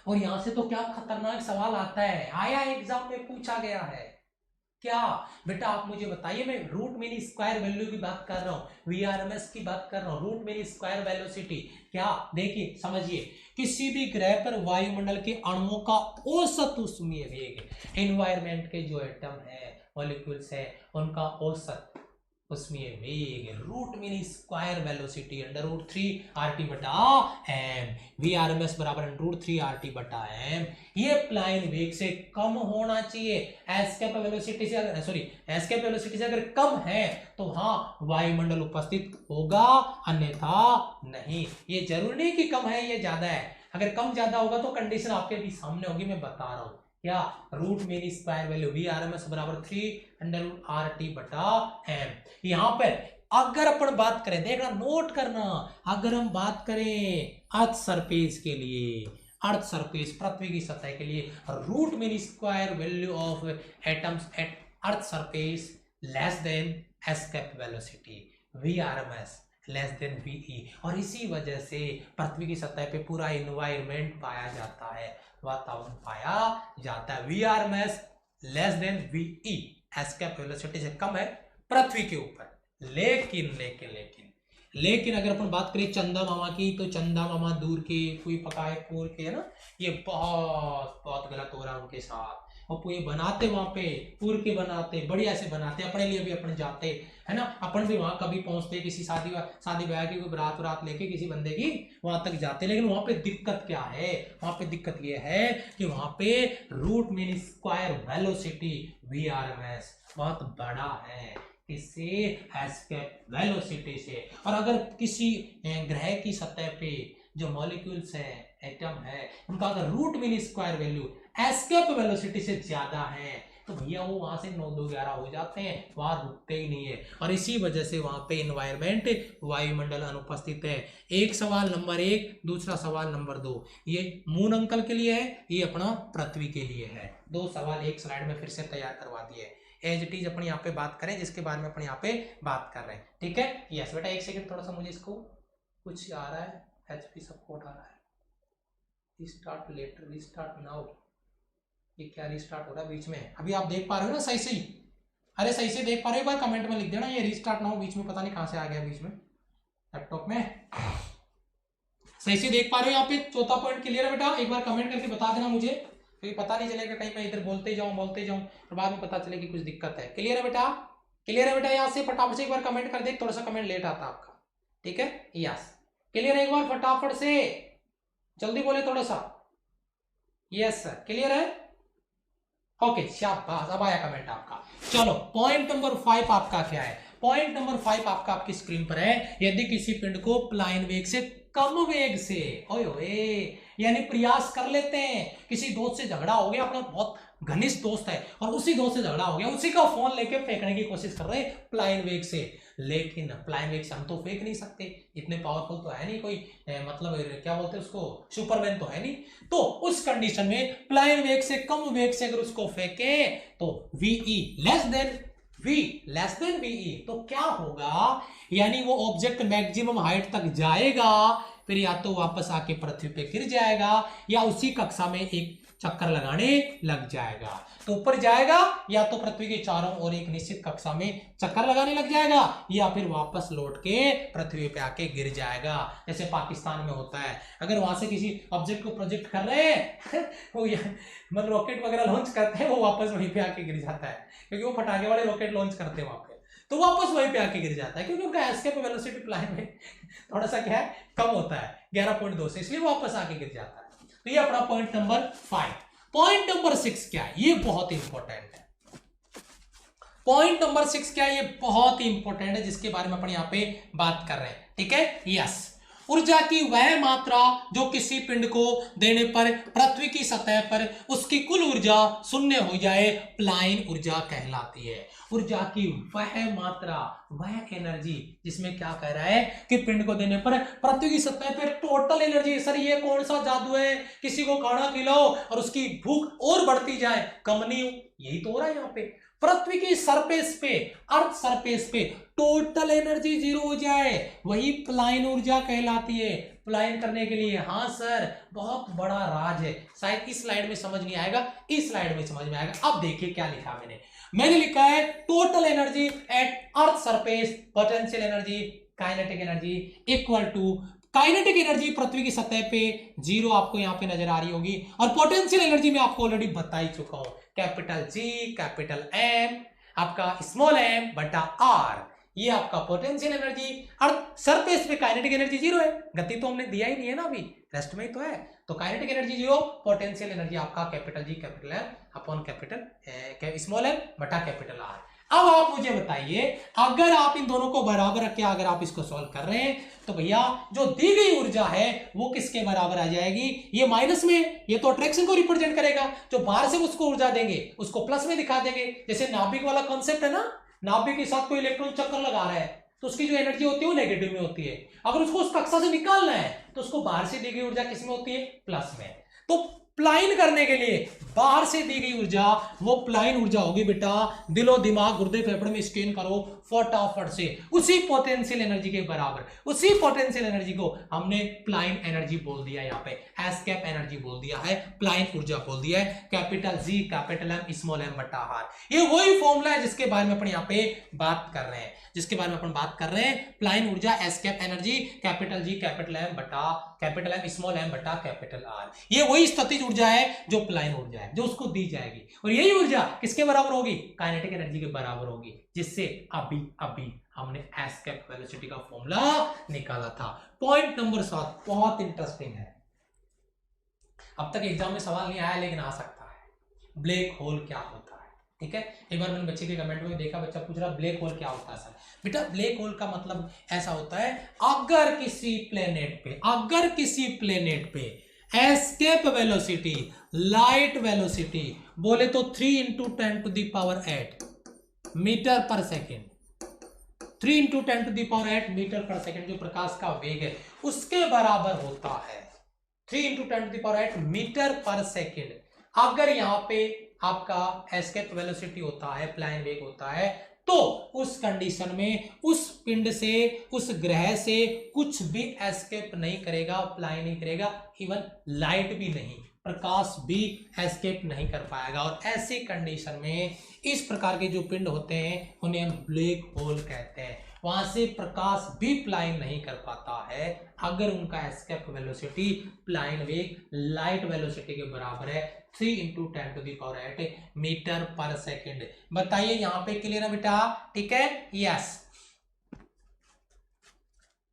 और यहां से तो क्या खतरनाक सवाल आता है, आया एग्जाम में पूछा गया है, क्या बेटा आप मुझे बताइए, मैं रूट मीन स्क्वायर वैल्यू की बात कर रहा हूं, वीआरएमएस की बात कर रहा हूं, रूट मीन स्क्वायर वेलोसिटी, क्या, देखिए समझिए, किसी भी ग्रह पर वायुमंडल के अणुओं का औसत ऊष्मीय वेग, एनवायरमेंट के जो एटम है, मॉलिक्यूल्स है, उनका औसत ऊष्मीय वेग, root mean square velocity √3 RT बटा m, वीआरएमएस बराबर √3 RT बटा m, ये प्लाइन वेग से कम होना चाहिए, एस्केप वेलोसिटी से, सॉरी एस्केप वेलोसिटी से अगर कम है तो हाँ वायुमंडल उपस्थित होगा, अन्यथा नहीं। ये जरूरी नहीं कि कम है ये ज्यादा है, अगर कम ज्यादा होगा तो कंडीशन आपके भी सामने होगी, मैं बता रहा हूं, क्या, root mean square value V RMS बराबर 3√RT बटा m। यहां पर अगर अपन बात करें, देखना नोट करना, अगर हम बात करें अर्थ सरफेस के लिए, अर्थ सरफेस पृथ्वी की सतह के लिए, root mean square value of atoms at earth surface less than escape velocity, V RMS less than V E, और इसी वजह से पृथ्वी की सतह पे पूरा इन्वायरमेंट पाया जाता है, वातावरण पाया जाता है, VRMS less than VE, escape velocity से कम है पृथ्वी के ऊपर। लेकिन लेकिन लेकिन लेकिन अगर अपन बात करें चंदा मामा की, तो चंदा मामा दूर के, कोई पकाए पूर के, है ना, ये बहुत बहुत गलत हो रहा है उनके साथ, और ये बनाते वहां पे पूर के बनाते, बढ़िया से बनाते, अपने लिए भी अपन जाते, है ना, अपन भी वहां कभी पहुंचते, किसी शादी ब्याह की कोई बारात लेके किसी बंदे की वहां तक जाते, लेकिन वहां पे दिक्कत क्या है, वहां पे दिक्कत ये है कि वहां पे root mean square velocity V RMS बहुत बड़ा है, इससे एस्केप वेलोसिटी से। और अगर किसी ग्रह की सतह पे जो मॉलिक्यूल्स है, एटम है, उनका अगर root mean square value escape velocity से ज्यादा है तो भैया वो वहां से 9 2 11 हो जाते हैं, वहां रुकते ही नहीं है, और इसी वजह से वहां पे इन्वायरमेंट, वायुमंडल अनुपस्थित है। एक सवाल नंबर 1, दूसरा सवाल नंबर 2, ये मून अंकल के लिए है, ये अपना पृथ्वी के लिए है। 2 सवाल एक स्लाइड में फिर से तैयार करवा दिए, एज इट इज अपन यहाँ पे बात करें जिसके बारे में अपन यहाँ पे बात कर रहे हैं, ठीक है, यस बेटा, एक सेकंड थोड़ा सा मुझे इसको कुछ आ रहा है, HP सपोर्ट आ रहा है, रिस्टार्ट लेटर, रिस्टार्ट नाउ, ये क्या रिस्टार्ट हो रहा है बीच में? अभी आप देख पा रहे हो ना सही से? अरे सही से देख पा रहे हो? एक बार कमेंट में लिख देना ये रिस्टार्ट नाउ बीच में पता नहीं कहां से आ गया बीच में लैपटॉप में। सही से देख पा रहे हो यहाँ पे? चौथा पॉइंट क्लियर है बेटा? एक बार कमेंट करके बता देना मुझे, क्योंकि पता नहीं चलेगा कहीं मैं इधर बोलते जाऊं और बाद में पता चले कि कुछ दिक्कत है। क्लियर है बेटा? क्लियर है बेटा? यहाँ से फटाफट से एक बार कमेंट कर दे, थोड़ा सा कमेंट लेट आता आपका, ठीक है? यस क्लियर है? एक बार फटाफट से जल्दी बोले थोड़ा सा। यस सर क्लियर है? ओके शाबाश, अब आया कमेंट आपका। चलो पॉइंट नंबर 5 आपका क्या है? पॉइंट नंबर 5 आपका आपकी स्क्रीन पर है। यदि किसी पिंड को प्लाइन वेग से कम वेग से, ओए यानी प्रयास कर लेते हैं, किसी दोस्त से झगड़ा हो गया, अपना बहुत घनिष्ठ दोस्त है और उसी दोस्त से झगड़ा हो गया, उसी का फोन लेके फेंकने की कोशिश कर रहे हैं प्लाइन वेग से, लेकिन प्लाइन वेग से हम तो फेंक नहीं सकते, इतने पावरफुल तो है नहीं कोई, मतलब क्या बोलते हैं उसको, सुपरमैन तो है नहीं। तो उस कंडीशन में प्लाइन वेग से कम वेग से अगर उसको फेंके तो VE लेस देन VE, तो क्या होगा? यानी वो ऑब्जेक्ट मैक्सिमम हाइट तक जाएगा, फिर या तो वापस आके पृथ्वी पे गिर जाएगा या उसी कक्षा में एक चक्कर लगाने लग जाएगा। तो ऊपर जाएगा या तो पृथ्वी के चारों ओर एक निश्चित कक्षा में चक्कर लगाने लग जाएगा या फिर वापस लौट के पृथ्वी पे आके गिर जाएगा। जैसे पाकिस्तान में होता है, अगर वहां से किसी ऑब्जेक्ट को प्रोजेक्ट कर रहे हैं वो मतलब रॉकेट वगैरह लॉन्च करते हैं, वो वापस वहीं पे आके गिर जाता है, क्योंकि वो पटाखे वाले रॉकेट लॉन्च करते हैं वहां पे, तो वापस वहीं पे आके गिर जाता है, क्योंकि उनका एस्केप वेलोसिटी प्लान में थोड़ा सा क्या है, कम होता है 11.2 से, इसलिए वापस आके गिर जाता है। तो ये अपना पॉइंट नंबर 5। पॉइंट नंबर 6 क्या है? ये बहुत इंपॉर्टेंट है। पॉइंट नंबर 6 क्या है? ये बहुत इंपॉर्टेंट है, जिसके बारे में अपन यहाँ पे बात कर रहे हैं, ठीक है? यस, ऊर्जा की वह मात्रा जो किसी पिंड को देने पर पृथ्वी की सतह पर उसकी कुल ऊर्जा शून्य हो जाए, प्लाइन ऊर्जा कहलाती है। ऊर्जा की वह मात्रा, वह एनर्जी, जिसमें क्या कह रहा है कि पिंड को देने पर पृथ्वी की सतह पर टोटल एनर्जी। सर ये कौन सा जादू है, किसी को खाना खिलाओ और उसकी भूख और बढ़ती जाए, कम नहीं हो? यही तो हो रहा है यहाँ पे। पृथ्वी की सरफेस पे, अर्थ सरफेस पे टोटल एनर्जी 0 हो जाए, वही प्लाइन ऊर्जा कहलाती है। प्लाइन करने के लिए, हाँ सर बहुत बड़ा राज है, शायद इस स्लाइड में समझ नहीं आएगा, इस स्लाइड में समझ में आएगा। अब देखिए क्या लिखा मैंने लिखा है total energy at earth surface, potential energy, kinetic energy equal to, kinetic energy पृथ्वी की सतह पे 0 आपको यहां पे नजर आ रही होगी, और पोटेंशियल एनर्जी में आपको ऑलरेडी बता ही चुका हूं, कैपिटल G कैपिटल M आपका स्मॉल m बटा R, ये आपका पोटेंशियल एनर्जी। और सरफेस पे काइनेटिक एनर्जी 0 है, गति तो हमने दिया ही नहीं है ना, अभी रेस्ट में ही तो है, तो काइनेटिक एनर्जी 0, पोटेंशियल एनर्जी आपका capital G capital M upon capital small m बटा कैपिटल R। अब आप मुझे बताइए, अगर आप इन दोनों को बराबर रख के अगर आप इसको सॉल्व कर रहे हैं तो भैया जो दी गई ऊर्जा है वो किसके बराबर आ जाएगी? ये माइनस में, ये तो अट्रैक्शन को रिप्रेजेंट करेगा, जो बाहर से उसको ऊर्जा देंगे उसको प्लस में दिखा देंगे। जैसे नाभिक वाला कॉन्सेप्ट है ना, नाभिक के साथ कोई इलेक्ट्रॉन चक्कर लगा रहा है तो उसकी जो एनर्जी होती है वो नेगेटिव में होती है, अगर उसको उस कक्षा से निकालना है तो उसको बाहर से दी गई ऊर्जा किस में होती है? प्लस में। तो प्लाइन करने के लिए बाहर से दी गई ऊर्जा वो प्लाइन ऊर्जा होगी बेटा, दिलो दिमाग गुर्दे फेफड़े में स्कैन करो फटाफट से, उसी पोटेंशियल एनर्जी के बराबर। उसी पोटेंशियल एनर्जी को हमने प्लाइन एनर्जी बोल दिया, यहाँ पे एस्केप एनर्जी बोल दिया है, प्लाइन ऊर्जा बोल दिया है, capital G capital M small m बटा R। ये वही फॉर्मूला है जिसके बारे में अपन यहाँ पे बात कर रहे हैं, जिसके बारे में अपन बात कर रहे हैं, प्लाइन ऊर्जा escape energy capital G capital M बटा कैपिटल M स्मॉल m बटा कैपिटल R। ये वही स्थितिज ऊर्जा है जो प्लाइन ऊर्जा है, जो उसको दी जाएगी, और यही ऊर्जा किसके बराबर होगी? काइनेटिक एनर्जी के बराबर होगी, जिससे अभी हमने एस्केप वेलोसिटी का फॉर्मूला निकाला था। पॉइंट नंबर 7 बहुत इंटरेस्टिंग है, अब तक एग्जाम में सवाल नहीं आया लेकिन आ सकता है। ब्लैक होल क्या होता है? ठीक है, एक बार मैंने बच्चे के कमेंट में देखा, बच्चा पूछ रहा ब्लैक होल क्या होता है सर। बेटा ब्लैक होल का मतलब ऐसा होता है, अगर किसी प्लेनेट पे एस्केप वेलोसिटी, लाइट वेलोसिटी बोले तो 3 × 10⁸ मीटर पर सेकेंड, 3 × 10⁸ मीटर पर सेकेंड जो प्रकाश का वेग है उसके बराबर होता है, 3 × 10⁸ मीटर पर सेकेंड। अगर यहाँ पे आपका एस्केप वेलोसिटी होता है, प्लाइन वेग होता है तो उस कंडीशन में उस पिंड से, उस ग्रह से कुछ भी एस्केप नहीं करेगा, अप्लाई नहीं करेगा, इवन लाइट भी नहीं, प्रकाश भी एस्केप नहीं कर पाएगा। और ऐसी कंडीशन में इस प्रकार के जो पिंड होते हैं उन्हें हम ब्लैक होल कहते हैं। वहां से प्रकाश भी प्लाइन नहीं कर पाता है अगर उनका एस्केप वेलोसिटी, प्लाइन वेग लाइट वेलोसिटी के बराबर है 3 × 10⁸ मीटर पर सेकेंड। बताइए यहां पे क्लियर है बेटा? ठीक है, यस।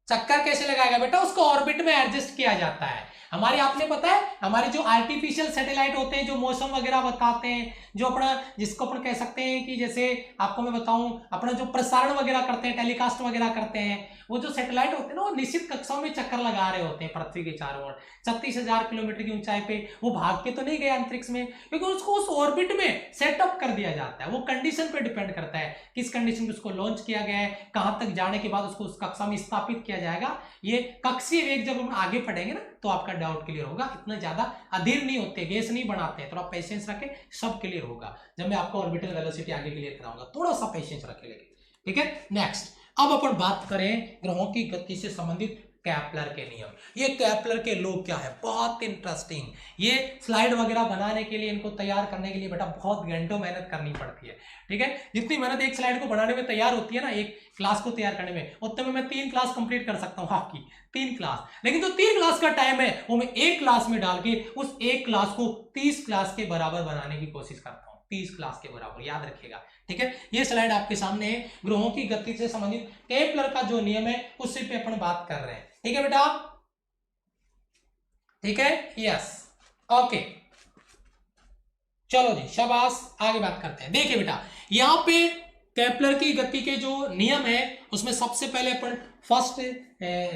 चक्कर कैसे लगाएगा बेटा? उसको ऑर्बिट में एडजस्ट किया जाता है। हमारे, आपने पता है हमारे जो आर्टिफिशियल सैटेलाइट होते हैं जो मौसम वगैरह बताते हैं, जो अपना, जिसको अपन कह सकते हैं कि जैसे आपको मैं बताऊं, अपना जो प्रसारण वगैरह करते हैं, टेलीकास्ट वगैरह करते हैं, वो जो सैटेलाइट होते हैं ना, वो निश्चित कक्षाओं में चक्कर लगा रहे होते हैं पृथ्वी के चारों ओर। 36,000 किलोमीटर की ऊंचाई पे वो भाग के तो नहीं गए अंतरिक्ष में, क्योंकि उसको उस ऑर्बिट में सेटअप कर दिया जाता है। वो कंडीशन पे डिपेंड करता है किस कंडीशन में उसको लॉन्च किया गया है, कहां तक जाने के बाद उसको उस कक्षा में स्थापित किया जाएगा। ये कक्षीय वेग जब हम आगे पढ़ेंगे ना तो आपका डाउट क्लियर होगा। इतना ज्यादा अधीर नहीं होते, गैस नहीं बनाते हैं, थोड़ा पेशेंस रखें, सब क्लियर होगा जब मैं आपको ऑर्बिटल वेलोसिटी आगे क्लियर कराऊंगा। थोड़ा सा पेशेंस रखें। ठीक है, नेक्स्ट अब अपन बात करें ग्रहों की गति से संबंधित केपलर के नियम। ये केपलर के लॉ क्या है, बहुत इंटरेस्टिंग। ये स्लाइड वगैरह बनाने के लिए, इनको तैयार करने के लिए बेटा बहुत घंटों मेहनत करनी पड़ती है। ठीक है, जितनी मेहनत एक स्लाइड को बनाने में तैयार होती है ना, एक क्लास को तैयार करने में, उतने में मैं 3 क्लास कंप्लीट कर सकता हूँ आपकी, 3 क्लास। लेकिन जो 3 क्लास का टाइम है वो मैं एक क्लास में डाल के उस एक क्लास को 30 क्लास के बराबर बनाने की कोशिश करता हूँ। 30 क्लास के बराबर, याद रखिएगा। ठीक है, ये स्लाइड आपके सामने है। ग्रहों की गति से संबंधित केपलर का जो नियम है उससे पे अपन बात कर रहे हैं। ठीक है बेटा, ठीक है, यस, ओके, चलो जी, शाबाश, आगे बात करते हैं। देखिए बेटा, यहां पे केपलर की गति के जो नियम है उसमें सबसे पहले अपन फर्स्ट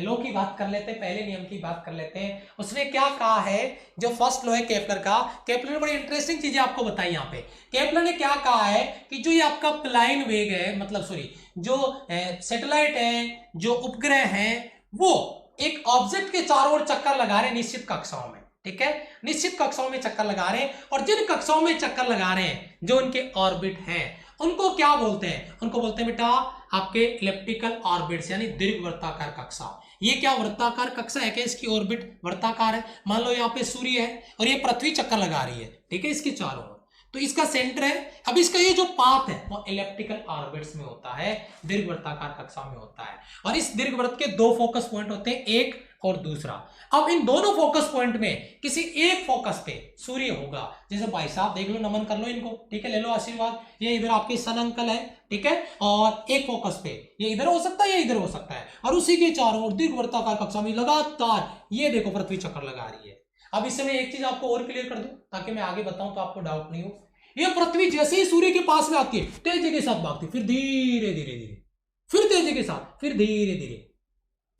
लॉ की बात कर लेते हैं, पहले नियम की बात कर लेते हैं। उसने क्या कहा है, जो फर्स्ट लॉ है केपलर का, केपलर ने बड़ी इंटरेस्टिंग चीजें आपको बताई। यहाँ पे केपलर ने क्या कहा है कि जो ये आपका प्लाइन वेग है, मतलब सॉरी, जो सैटेलाइट है, जो उपग्रह है, वो एक ऑब्जेक्ट के चारों ओर चक्कर लगा रहे हैं निश्चित कक्षाओं में। ठीक है, निश्चित कक्षाओं में चक्कर लगा रहे हैं, और जिन कक्षाओं में चक्कर लगा रहे हैं, जो उनके ऑर्बिट हैं, उनको क्या बोलते हैं? उनको बोलते हैं बेटा आपके इलिप्टिकल ऑर्बिट्स, यानी दीर्घवृत्ताकार कक्षा। ये क्या वृत्ताकार कक्षा है क्या? इसकी ऑर्बिट वृत्ताकार है। मान लो यहाँ पे सूर्य है और ये पृथ्वी चक्कर लगा रही है, ठीक है, इसके चारों ओर, तो इसका सेंटर है। अब इसका ये जो पाथ है वो इलिप्टिकल ऑर्बिट्स में होता है, दीर्घवृत्ताकार कक्षा में होता है। और इस दीर्घवृत्त के 2 फोकस पॉइंट होते हैं, एक और दूसरा। अब इन दोनों फोकस पॉइंट में किसी एक फोकस पे सूर्य होगा। जैसे भाई साहब देख लो, नमन कर लो इनको, ठीक है, ले लो आशीर्वाद। ये इधर आपके सन अंकल है, ठीक है, और एक फोकस पे ये इधर हो सकता है, ये इधर हो सकता है, और उसी के चारों ओर दीर्घवृत्ताकार कक्षा में लगातार ये देखो पृथ्वी चक्कर लगा रही है। अब इससे मैं एक चीज आपको और क्लियर कर दूं ताकि मैं आगे बताऊं तो आपको डाउट नहीं हो। ये पृथ्वी जैसे ही सूर्य के पास में आती है तेजी के साथ भागती, फिर धीरे धीरे धीरे, फिर तेजी के साथ, फिर धीरे धीरे,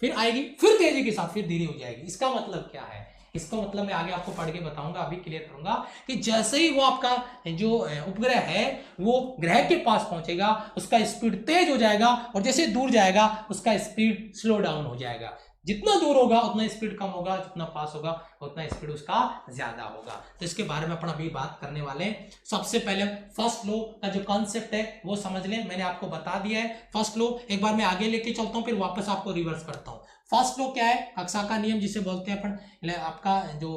फिर आएगी, फिर तेजी के साथ, फिर धीरे हो जाएगी। इसका मतलब क्या है? इसका मतलब मैं आगे आपको पढ़ के बताऊंगा, अभी क्लियर करूंगा कि जैसे ही वो आपका जो उपग्रह है वो ग्रह के पास पहुंचेगा, उसका स्पीड तेज हो जाएगा, और जैसे दूर जाएगा उसका स्पीड स्लो डाउन हो जाएगा। जितना दूर होगा उतना स्पीड कम होगा, जितना पास होगा उतना स्पीड उसका ज्यादा होगा। तो इसके बारे में अपन अभी बात करने वाले हैं। सबसे पहले फर्स्ट लॉ का जो कॉन्सेप्ट है वो समझ लें, मैंने आपको बता दिया है। फर्स्ट लॉ एक बार मैं आगे लेके चलता हूं, फिर वापस आपको रिवर्स करता हूं। फर्स्ट लॉ क्या है? कक्षा का नियम जिसे बोलते हैं अपन, आपका जो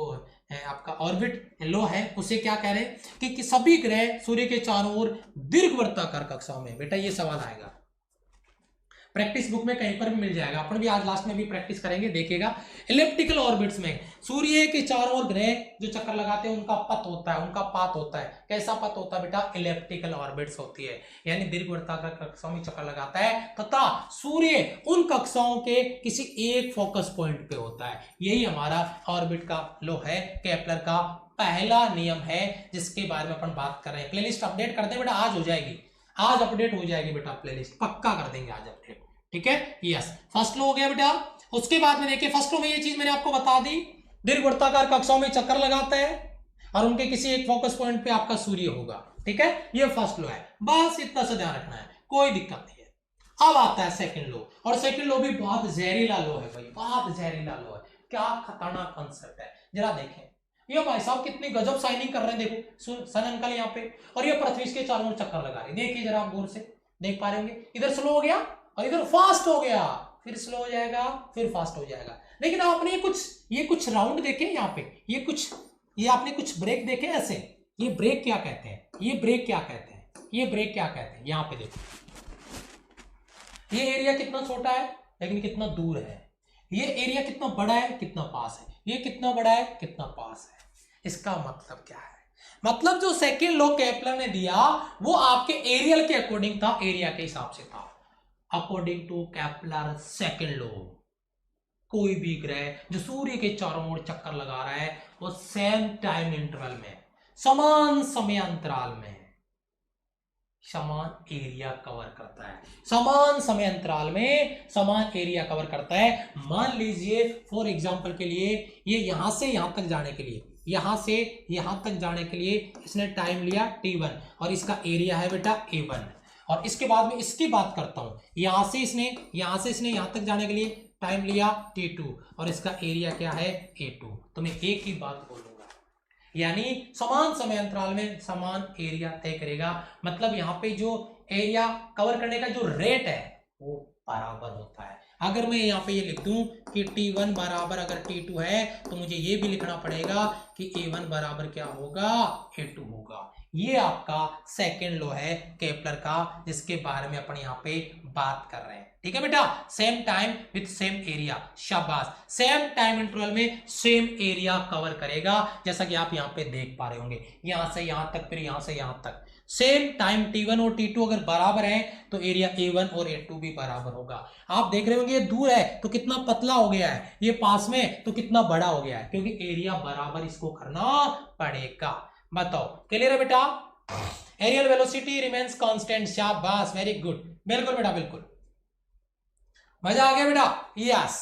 आपका ऑर्बिट लॉ है, उसे क्या कह रहे हैं कि सभी ग्रह सूर्य के चारों ओर दीर्घवृत्ताकार कक्षाओं में। बेटा ये सवाल आएगा, प्रैक्टिस बुक में कहीं पर भी मिल जाएगा, अपन भी आज लास्ट में भी प्रैक्टिस करेंगे, देखिएगा। इलिप्टिकल ऑर्बिट्स में सूर्य के चारों ओर ग्रह जो चक्कर लगाते हैं उनका पथ होता है, उनका पाथ होता है। कैसा पथ होता है बेटा? इलिप्टिकल ऑर्बिट्स होती है, यानी दीर्घवृत्ताकार कक्षाओं में चक्कर लगाता है, तथा सूर्य उन कक्षाओं के किसी एक फोकस पॉइंट पे होता है। यही हमारा ऑर्बिट का लॉ है, केपलर का पहला नियम है, जिसके बारे में अपन बात कर रहे हैं। प्लेलिस्ट अपडेट कर दें बेटा, आज हो जाएगी, आज अपडेट हो जाएगी बेटा, प्लेलिस्ट पक्का कर देंगे आज अपडेट। ठीक है, यस, फर्स्ट लो हो गया बेटा। उसके बाद में देखिए फर्स्ट लो में ये चीज मैंने आपको बता दी, दीर्घवृत्ताकार कक्षाओं में चक्कर लगाता है और उनके किसी एक फोकस पॉइंट पे आपका सूर्य होगा। ठीक है, ये फर्स्ट लो है, बस इतना सा ध्यान रखना है, कोई दिक्कत नहीं है। अब आता है सेकंड लो, और सेकंड लो भी बहुत जहरीला लो है भाई, बहुत जहरीला लो है। क्या खतरनाक कॉन्सेप्ट है, जरा देखें। ये भाई साहब कितनी गजब साइनिंग कर रहे हैं, देखो सन अंकल यहाँ पे, और ये पृथ्वी के चारों ओर चक्कर लगा रही है। देखिए जरा आप गौर से, देख पा रहे होंगे, इधर स्लो हो गया और इधर फास्ट हो गया, फिर स्लो हो जाएगा, फिर फास्ट हो जाएगा। लेकिन आपने ये कुछ राउंड देखे यहाँ पे, ये आपने कुछ ब्रेक देखे ऐसे, ये ब्रेक क्या कहते हैं, ये ब्रेक क्या कहते हैं, ये ब्रेक क्या कहते हैं। यहाँ पे देखो, ये एरिया कितना छोटा है लेकिन कितना दूर है, ये एरिया कितना बड़ा है कितना पास है, ये कितना बड़ा है कितना पास है। इसका मतलब क्या है, मतलब जो सेकंड लॉ केपलर ने दिया वो आपके एरियल के अकॉर्डिंग था, एरिया के हिसाब से था। According to Kepler second law, कोई भी ग्रह जो सूर्य के चारों ओर चक्कर लगा रहा है वो सेम टाइम इंटरवल में, समान समय अंतराल में समान एरिया कवर करता है, समान समय अंतराल में समान एरिया कवर करता है। मान लीजिए फॉर एग्जांपल के लिए ये यहां से यहां तक जाने के लिए, यहां से यहां तक जाने के लिए इसने टाइम लिया t1 और इसका एरिया है बेटा a1, और इसके बाद में इसकी बात करता हूं, यहां से इसने यहां तक जाने के लिए टाइम लिया t2 और इसका एरिया क्या है a2। तो मैं एक ही बात बोलूंगा, यानी समान समय अंतराल में समान एरिया तय करेगा। मतलब यहाँ पे जो एरिया कवर करने का जो रेट है वो बराबर होता है। अगर मैं यहाँ पे ये लिख दूं कि t1 बराबर अगर t2 है तो मुझे ये भी लिखना पड़ेगा कि a1 बराबर क्या होगा a2 होगा। ये आपका सेकेंड लॉ है केपलर का, जिसके बारे में अपन यहाँ पे बात कर रहे हैं। ठीक है बेटा, same time with same area, शाबाश, सेम टाइम इंटरवल में सेम एरिया कवर करेगा, जैसा कि आप यहाँ पे देख पा रहे होंगे, यहां से यहां तक फिर यहां से यहां तक सेम टाइम t1 और t2 अगर बराबर है तो एरिया a1 और a2 भी बराबर होगा। आप देख रहे होंगे ये दूर है तो कितना पतला हो गया है, ये पास में तो कितना बड़ा हो गया है, क्योंकि एरिया बराबर इसको करना पड़ेगा। बताओ क्लियर है बेटा, एरियल वेलोसिटी रिमेन्स कांस्टेंट, शाबाश, वेरी गुड, बिल्कुल बेटा बिल्कुल, मजा आ गया बेटा, यस।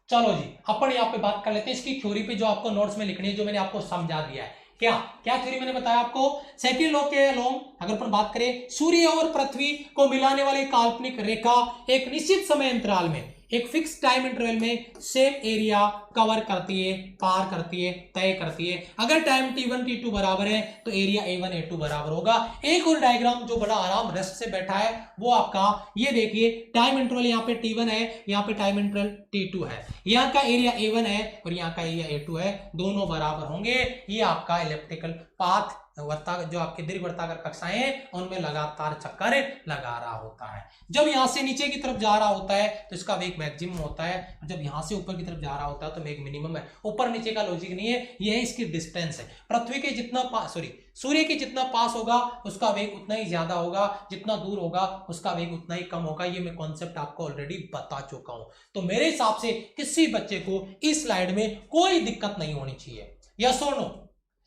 चलो जी अपन यहाँ पे बात कर लेते हैं इसकी थ्योरी पे, जो आपको नोट्स में लिखनी है, जो मैंने आपको समझा दिया है। क्या क्या थ्योरी मैंने बताया आपको, सेकंड लॉ के अलोंग अगर अपन बात करें, सूर्य और पृथ्वी को मिलाने वाली काल्पनिक रेखा एक निश्चित समय अंतराल में एक फिक्स टाइम इंटरवल में सेम एरिया कवर करती है, पार करती है, तय करती है। अगर टाइम t1 t2 बराबर है तो एरिया a1 a2 बराबर होगा। एक और डायग्राम जो बड़ा आराम रेस्ट से बैठा है वो आपका ये देखिए, टाइम इंटरवल यहाँ पे t1 है, यहाँ पे टाइम इंटरवल t2 है, यहाँ का एरिया a1 है और यहाँ का एरिया a2 है, दोनों बराबर होंगे। ये आपका इलेप्टिकल पाथ जो आपके दीर्घवृत्ताकार कक्षाएं हैं उनमें लगातार चक्कर लगा रहा होता है। जब यहां से नीचे की तरफ जा रहा होता है तो इसका वेग मैक्सिमम होता है, जब यहां से ऊपर की तरफ जा रहा होता है तो वेग मिनिमम है। ऊपर नीचे का लॉजिक नहीं है, ये है इसकी डिस्टेंस है। पृथ्वी के जितना सूर्य के जितना पास होगा उसका वेग उतना ही ज्यादा होगा, जितना दूर होगा उसका वेग उतना ही कम होगा। ये मैं कॉन्सेप्ट आपको ऑलरेडी बता चुका हूं। तो मेरे हिसाब से किसी बच्चे को इस स्लाइड में कोई दिक्कत नहीं होनी चाहिए, यस और नो?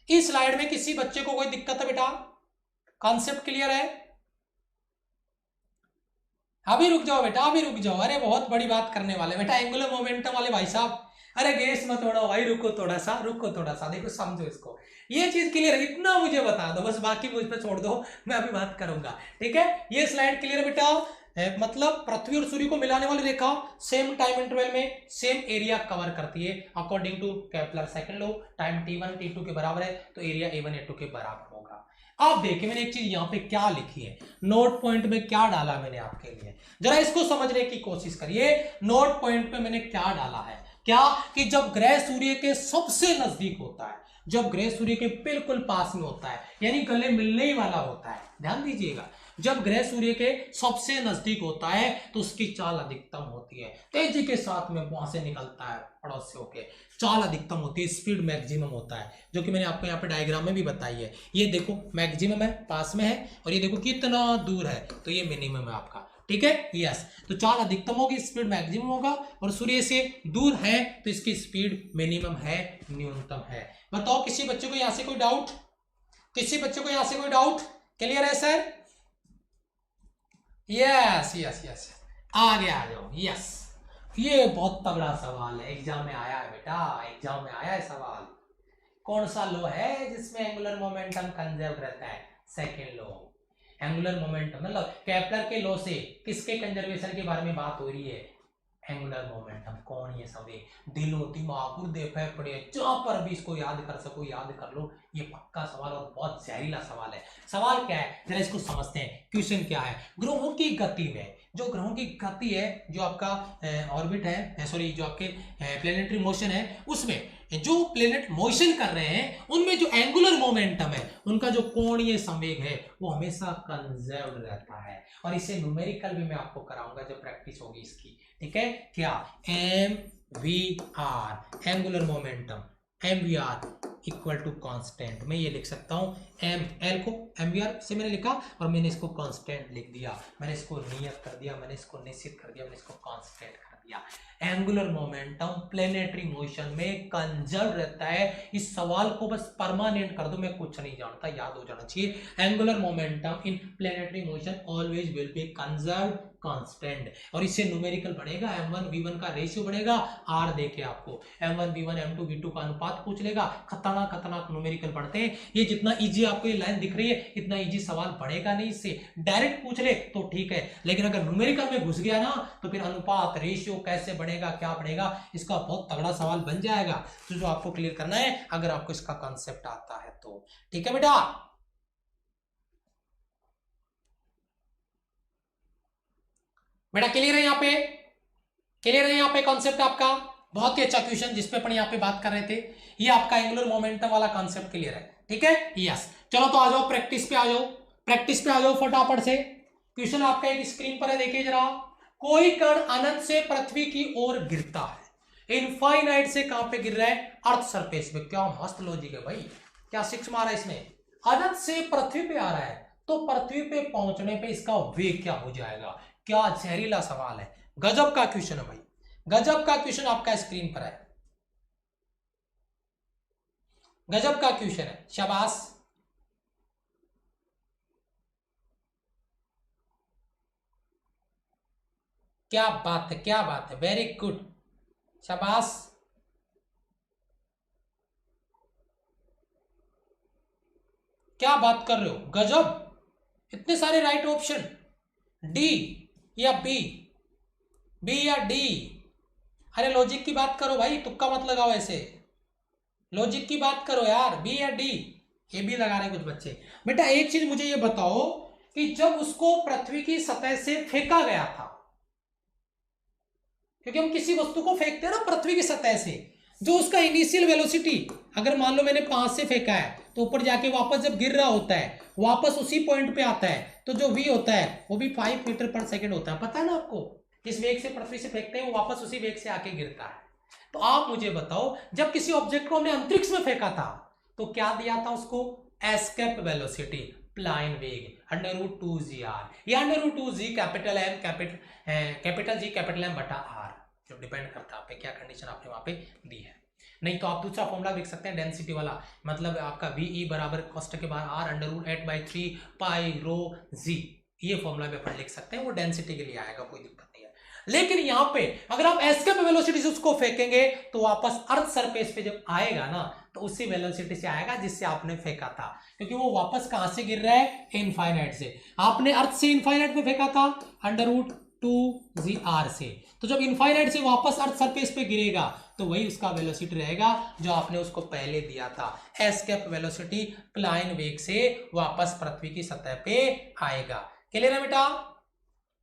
इस स्लाइड में किसी बच्चे को कोई दिक्कत है बेटा? कॉन्सेप्ट क्लियर है? अभी रुक जाओ बेटा, अभी रुक जाओ, अरे बहुत बड़ी बात करने वाले बेटा, एंगुलर मोमेंटम वाले भाई साहब, अरे गैस मत उड़ाओ भाई, रुको थोड़ा सा, देखो समझो इसको, ये चीज क्लियर है, इतना मुझे बता दो बस, बाकी मुझ पर छोड़ दो, मैं अभी बात करूंगा। ठीक है, ये स्लाइड क्लियर बेटा? मतलब पृथ्वी और सूर्य को मिलाने वाली रेखा सेम टाइम इंटरवल में सेम एरिया कवर करती है according to Kepler second law. Time t1 t2 के बराबर है तो एरिया a1 a2 के बराबर होगा। आप देखिए मैंने एक चीज यहाँ पे क्या लिखी है, नोट पॉइंट में क्या डाला मैंने आपके लिए, जरा इसको समझने की कोशिश करिए। नोट पॉइंट पे मैंने क्या डाला है, क्या कि जब ग्रह सूर्य के सबसे नजदीक होता है, जब ग्रह सूर्य के बिल्कुल पास में होता है, यानी गले मिलने ही वाला होता है, ध्यान दीजिएगा, जब ग्रह सूर्य के सबसे नजदीक होता है तो उसकी चाल अधिकतम होती है, तेजी के साथ में वहां से निकलता है पड़ोस से होके, चाल अधिकतम होती है, स्पीड मैक्सिमम होता है, जो कि मैंने आपको यहाँ पे डायग्राम में भी बताई है। ये देखो मैक्सिमम है, पास में है, और ये देखो कितना दूर है तो ये मिनिमम है आपका। ठीक है, यस, तो चाल अधिकतम होगी, स्पीड मैक्सिमम होगा, और सूर्य से दूर है तो इसकी स्पीड मिनिमम है, न्यूनतम है। बताओ किसी बच्चे को यहाँ से कोई डाउट, किसी बच्चे को यहाँ से कोई डाउट? क्लियर है सर? यस यस यस, आगे आ जाओ। यस, ये बहुत तगड़ा सवाल है, एग्जाम में आया है बेटा, एग्जाम में आया है सवाल। कौन सा लॉ है जिसमें एंगुलर मोमेंटम कंजर्व रहता है? Second law. एंगुलर मोमेंटम मतलब केपलर के लॉ से किसके कंजर्वेशन के बारे में बात हो रही है? एंगुलर मोमेंटम, कोणीय संवेग। दिलो दिमाग गुर्दे फेफड़े जहां पर भी इसको याद कर सको याद कर लो, ये पक्का सवाल और बहुत जहरीला सवाल है। सवाल क्या है जरा इसको समझते हैं। क्वेश्चन क्या है, ग्रहों की गति में, जो ग्रहों की गति है, जो आपका ऑर्बिट है, सॉरी जो आपके प्लेनेटरी मोशन है, उसमें जो प्लेनेट मोशन कर रहे हैं उनमें जो एंगुलर मोमेंटम है, उनका जो कोणीय संवेग है वो हमेशा कंजर्व्ड रहता है। और इसे न्यूमेरिकल भी मैं आपको कराऊंगा जब प्रैक्टिस होगी इसकी, ठीक है। क्या, M V R angular momentum, M V R equal to constant. मैं ये लिख सकता हूं, एम एल को एम वी आर से मैंने लिखा और मैंने इसको कांस्टेंट लिख दिया, मैंने इसको नियत कर दिया, मैंने इसको निश्चित कर दिया, मैंने इसको कांस्टेंट कर दिया। एंगुलर मोमेंटम प्लेनेटरी मोशन में कंजर्व रहता है। इस सवाल को बस परमानेंट कर दो, मैं कुछ नहीं जानता, याद हो जाना चाहिए। Angular momentum in planetary motion always will be conserve constant. और इससे न्यूमेरिकल बनेगा, m1 v1 का रेशियो बनेगा, r देके आपको m1 v1 m2 v2 का अनुपात पूछ लेगा। खतरनाक खतरनाक न्यूमेरिकल पढ़ते हैं। ये जितना इजी आपको ये लाइन दिख रही है, इतना इजी सवाल पड़ेगा नहीं, इससे डायरेक्ट पूछ ले तो ठीक है, लेकिन अगर न्यूमेरिकल में घुस गया ना तो फिर अनुपात रेशियो कैसे बनेगा, क्या बनेगा, इसका बहुत तगड़ा सवाल बन जाएगा। तो जो आपको क्लियर करना है अगर आपको इसका कॉन्सेप्ट आता है तो, ठीक है बेटा। बेटा क्लियर है यहाँ पे, क्लियर है यहाँ पे कॉन्सेप्ट आपका। बहुत ही अच्छा क्वेश्चन जिसपे अपन यहाँ पे बात कर रहे थे, ये आपका एंगुलर मोमेंटम वाला कॉन्सेप्ट क्लियर है, ठीक है। यस, चलो तो आ जाओ प्रैक्टिस पे, आ जाओ प्रैक्टिस पे, आ जाओ फटाफट से। क्वेश्चन आपका एक स्क्रीन पर है, देखिए जरा। कोई कण अनंत से पृथ्वी की ओर गिरता है, इनफाइनाइट से कहां पे गिर रहा है, अर्थ सरफेस पे। क्या मस्त लॉजिक है भाई, क्या सिक्स मारा इसने। अनंत से पृथ्वी पे आ रहा है तो पृथ्वी पे पहुंचने पे इसका वेग क्या हो जाएगा। क्या जहरीला सवाल है, गजब का क्वेश्चन है भाई, गजब का क्वेश्चन आपका स्क्रीन पर है, गजब का क्वेश्चन है, शाबाश। क्या बात है, क्या बात है, वेरी गुड, शाबाश। क्या बात कर रहे हो, गजब, इतने सारे राइट ऑप्शन, डी या बी, बी या डी। अरे लॉजिक की बात करो भाई, तुक्का मत लगाओ ऐसे, लॉजिक की बात करो यार, बी या डी। ये भी लगा रहे कुछ बच्चे। बेटा एक चीज मुझे ये बताओ कि जब उसको पृथ्वी की सतह से फेंका गया था, क्योंकि हम किसी वस्तु को फेंकते हैं ना पृथ्वी की सतह से, जो उसका इनिशियल वेलोसिटी, अगर मान लो मैंने 5 से फेंका है तो ऊपर जाके वापस जब गिर रहा होता है वापस उसी पॉइंट पे आता है, तो जो v होता है वो भी 5 मीटर पर सेकंड होता है, पता है ना आपको। जिस वेग से पृथ्वी से फेंकते हैं वो वापस उसी वेग से आके गिरता है। तो आप मुझे बताओ, जब किसी ऑब्जेक्ट को हमने अंतरिक्ष में फेंका था तो क्या दिया था उसको, एस्केप वेलोसिटी, प्लाइन वेग √2gr, या √2g capital M capital G capital M बटा R, जो डिपेंड करता है आप पे क्या कंडीशन आपने वहां पे दी है। नहीं तो आप दूसरा फॉर्मूला लिख सकते हैं डेंसिटी वाला, मतलब आपका VE बराबर कॉस्ट के बाद R √8/3 पाई रो जी, ये फॉर्मूला भी अपन लिख सकते हैं, वो डेंसिटी के लिए आएगा, कोई दिक्कत नहीं है। लेकिन यहाँ पे अगर आप एस्केप वेलोसिटी से उसको फेंकेंगे तो वापस अर्थ सरफेस पे जब आएगा ना तो उसी वेलोसिटी से आएगा जिससे आपने फेंका था, क्योंकि वो वापस कहां से गिर रहा है, इनफाइनाइट से। आपने अर्थ से इनफाइनाइट पे फेंका था √2gr से, तो जब इनफाइनाइट से वापस अर्थ सरफेस पे गिरेगा तो वही उसका वेलोसिटी रहेगा जो आपने उसको पहले दिया था, एस्केप वेलोसिटी, प्लाइन वेग से वापस पृथ्वी की सतह पे आएगा। क्लियर है बेटा,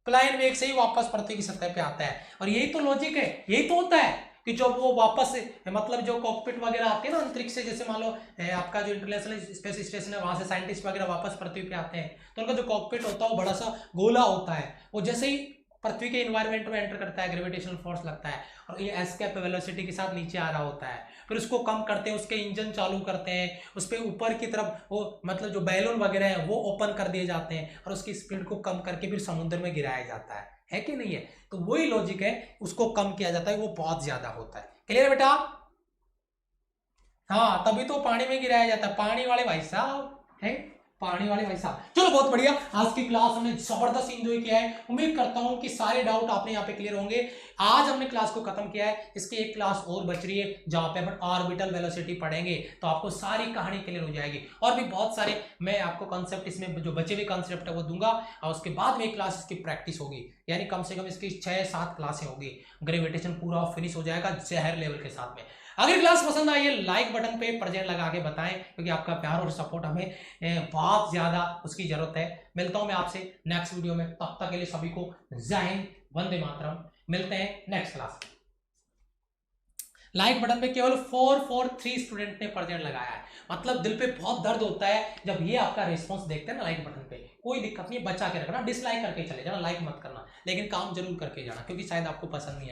प्लाइन वेग से ही वापस पृथ्वी की सतह पे आता है। और यही तो लॉजिक है, यही तो होता है कि जब वो वापस, मतलब जो कॉकपिट वगैरह आते हैं ना अंतरिक्ष से, जैसे मान लो आपका जो इंटरनेशनल स्पेस स्टेशन है वहां से साइंटिस्ट वगैरह वापस पृथ्वी पे आते हैं, तो उनका जो कॉकपिट होता है वो बड़ा सा गोला होता है, वो जैसे ही पृथ्वी के इन्वायरमेंट में एंटर करता है ग्रेविटेशनल फोर्स लगता है और ये एस्केप वेलोसिटी के साथ नीचे आ रहा होता है, फिर उसको कम करते हैं, उसके इंजन चालू करते हैं, उस पर ऊपर की तरफ वो मतलब जो बैलून वगैरह है वो ओपन कर दिए जाते हैं और उसकी स्पीड को कम करके फिर समुद्र में गिराया जाता है कि नहीं है। तो वही लॉजिक है, उसको कम किया जाता है, वो बहुत ज्यादा होता है। क्लियर है बेटा, हाँ तभी तो पानी में गिराया जाता है, पानी वाले भाई साहब है, पढ़ाने वाले भाई साहब। चलो बहुत बढ़िया, आज की क्लास हमने जबरदस्त एंजॉय किया है। उम्मीद करता हूं कि सारे डाउट आपने यहाँ पे क्लियर होंगे। आज हमने क्लास को खत्म किया है, इसकी एक क्लास और बच रही है जहां पे अपन ऑर्बिटल वेलोसिटी पढ़ेंगे, तो आपको सारी कहानी क्लियर हो जाएगी। और भी बहुत सारे मैं आपको कॉन्सेप्ट इसमें जो बचे हुए कॉन्सेप्ट है वो दूंगा, और उसके बाद में क्लास इसकी प्रैक्टिस होगी, यानी कम से कम इसकी 6-7 क्लासें होगी। ग्रेविटेशन पूरा फिनिश हो जाएगा जहर लेवल के साथ में। अगर क्लास पसंद आई है लाइक बटन पे प्रेजेंट लगा के बताएं, क्योंकि आपका प्यार और सपोर्ट हमें बहुत ज्यादा उसकी जरूरत है। मिलता हूं मैं आपसे नेक्स्ट वीडियो में, तब तक के लिए सभी को जय हिंद, वंदे मातरम। मिलते हैं नेक्स्ट क्लास में। लाइक बटन पे केवल 443 स्टूडेंट ने प्रेजेंट लगाया है, मतलब दिल पे बहुत दर्द होता है जब ये आपका रिस्पॉन्स देखते हैं ना लाइक बटन पे। कोई दिक्कत नहीं, बचा के रखना, डिसलाइक करके चले जाना, लाइक मत करना, लेकिन काम जरूर करके जाना, क्योंकि शायद आपको पसंद नहीं है।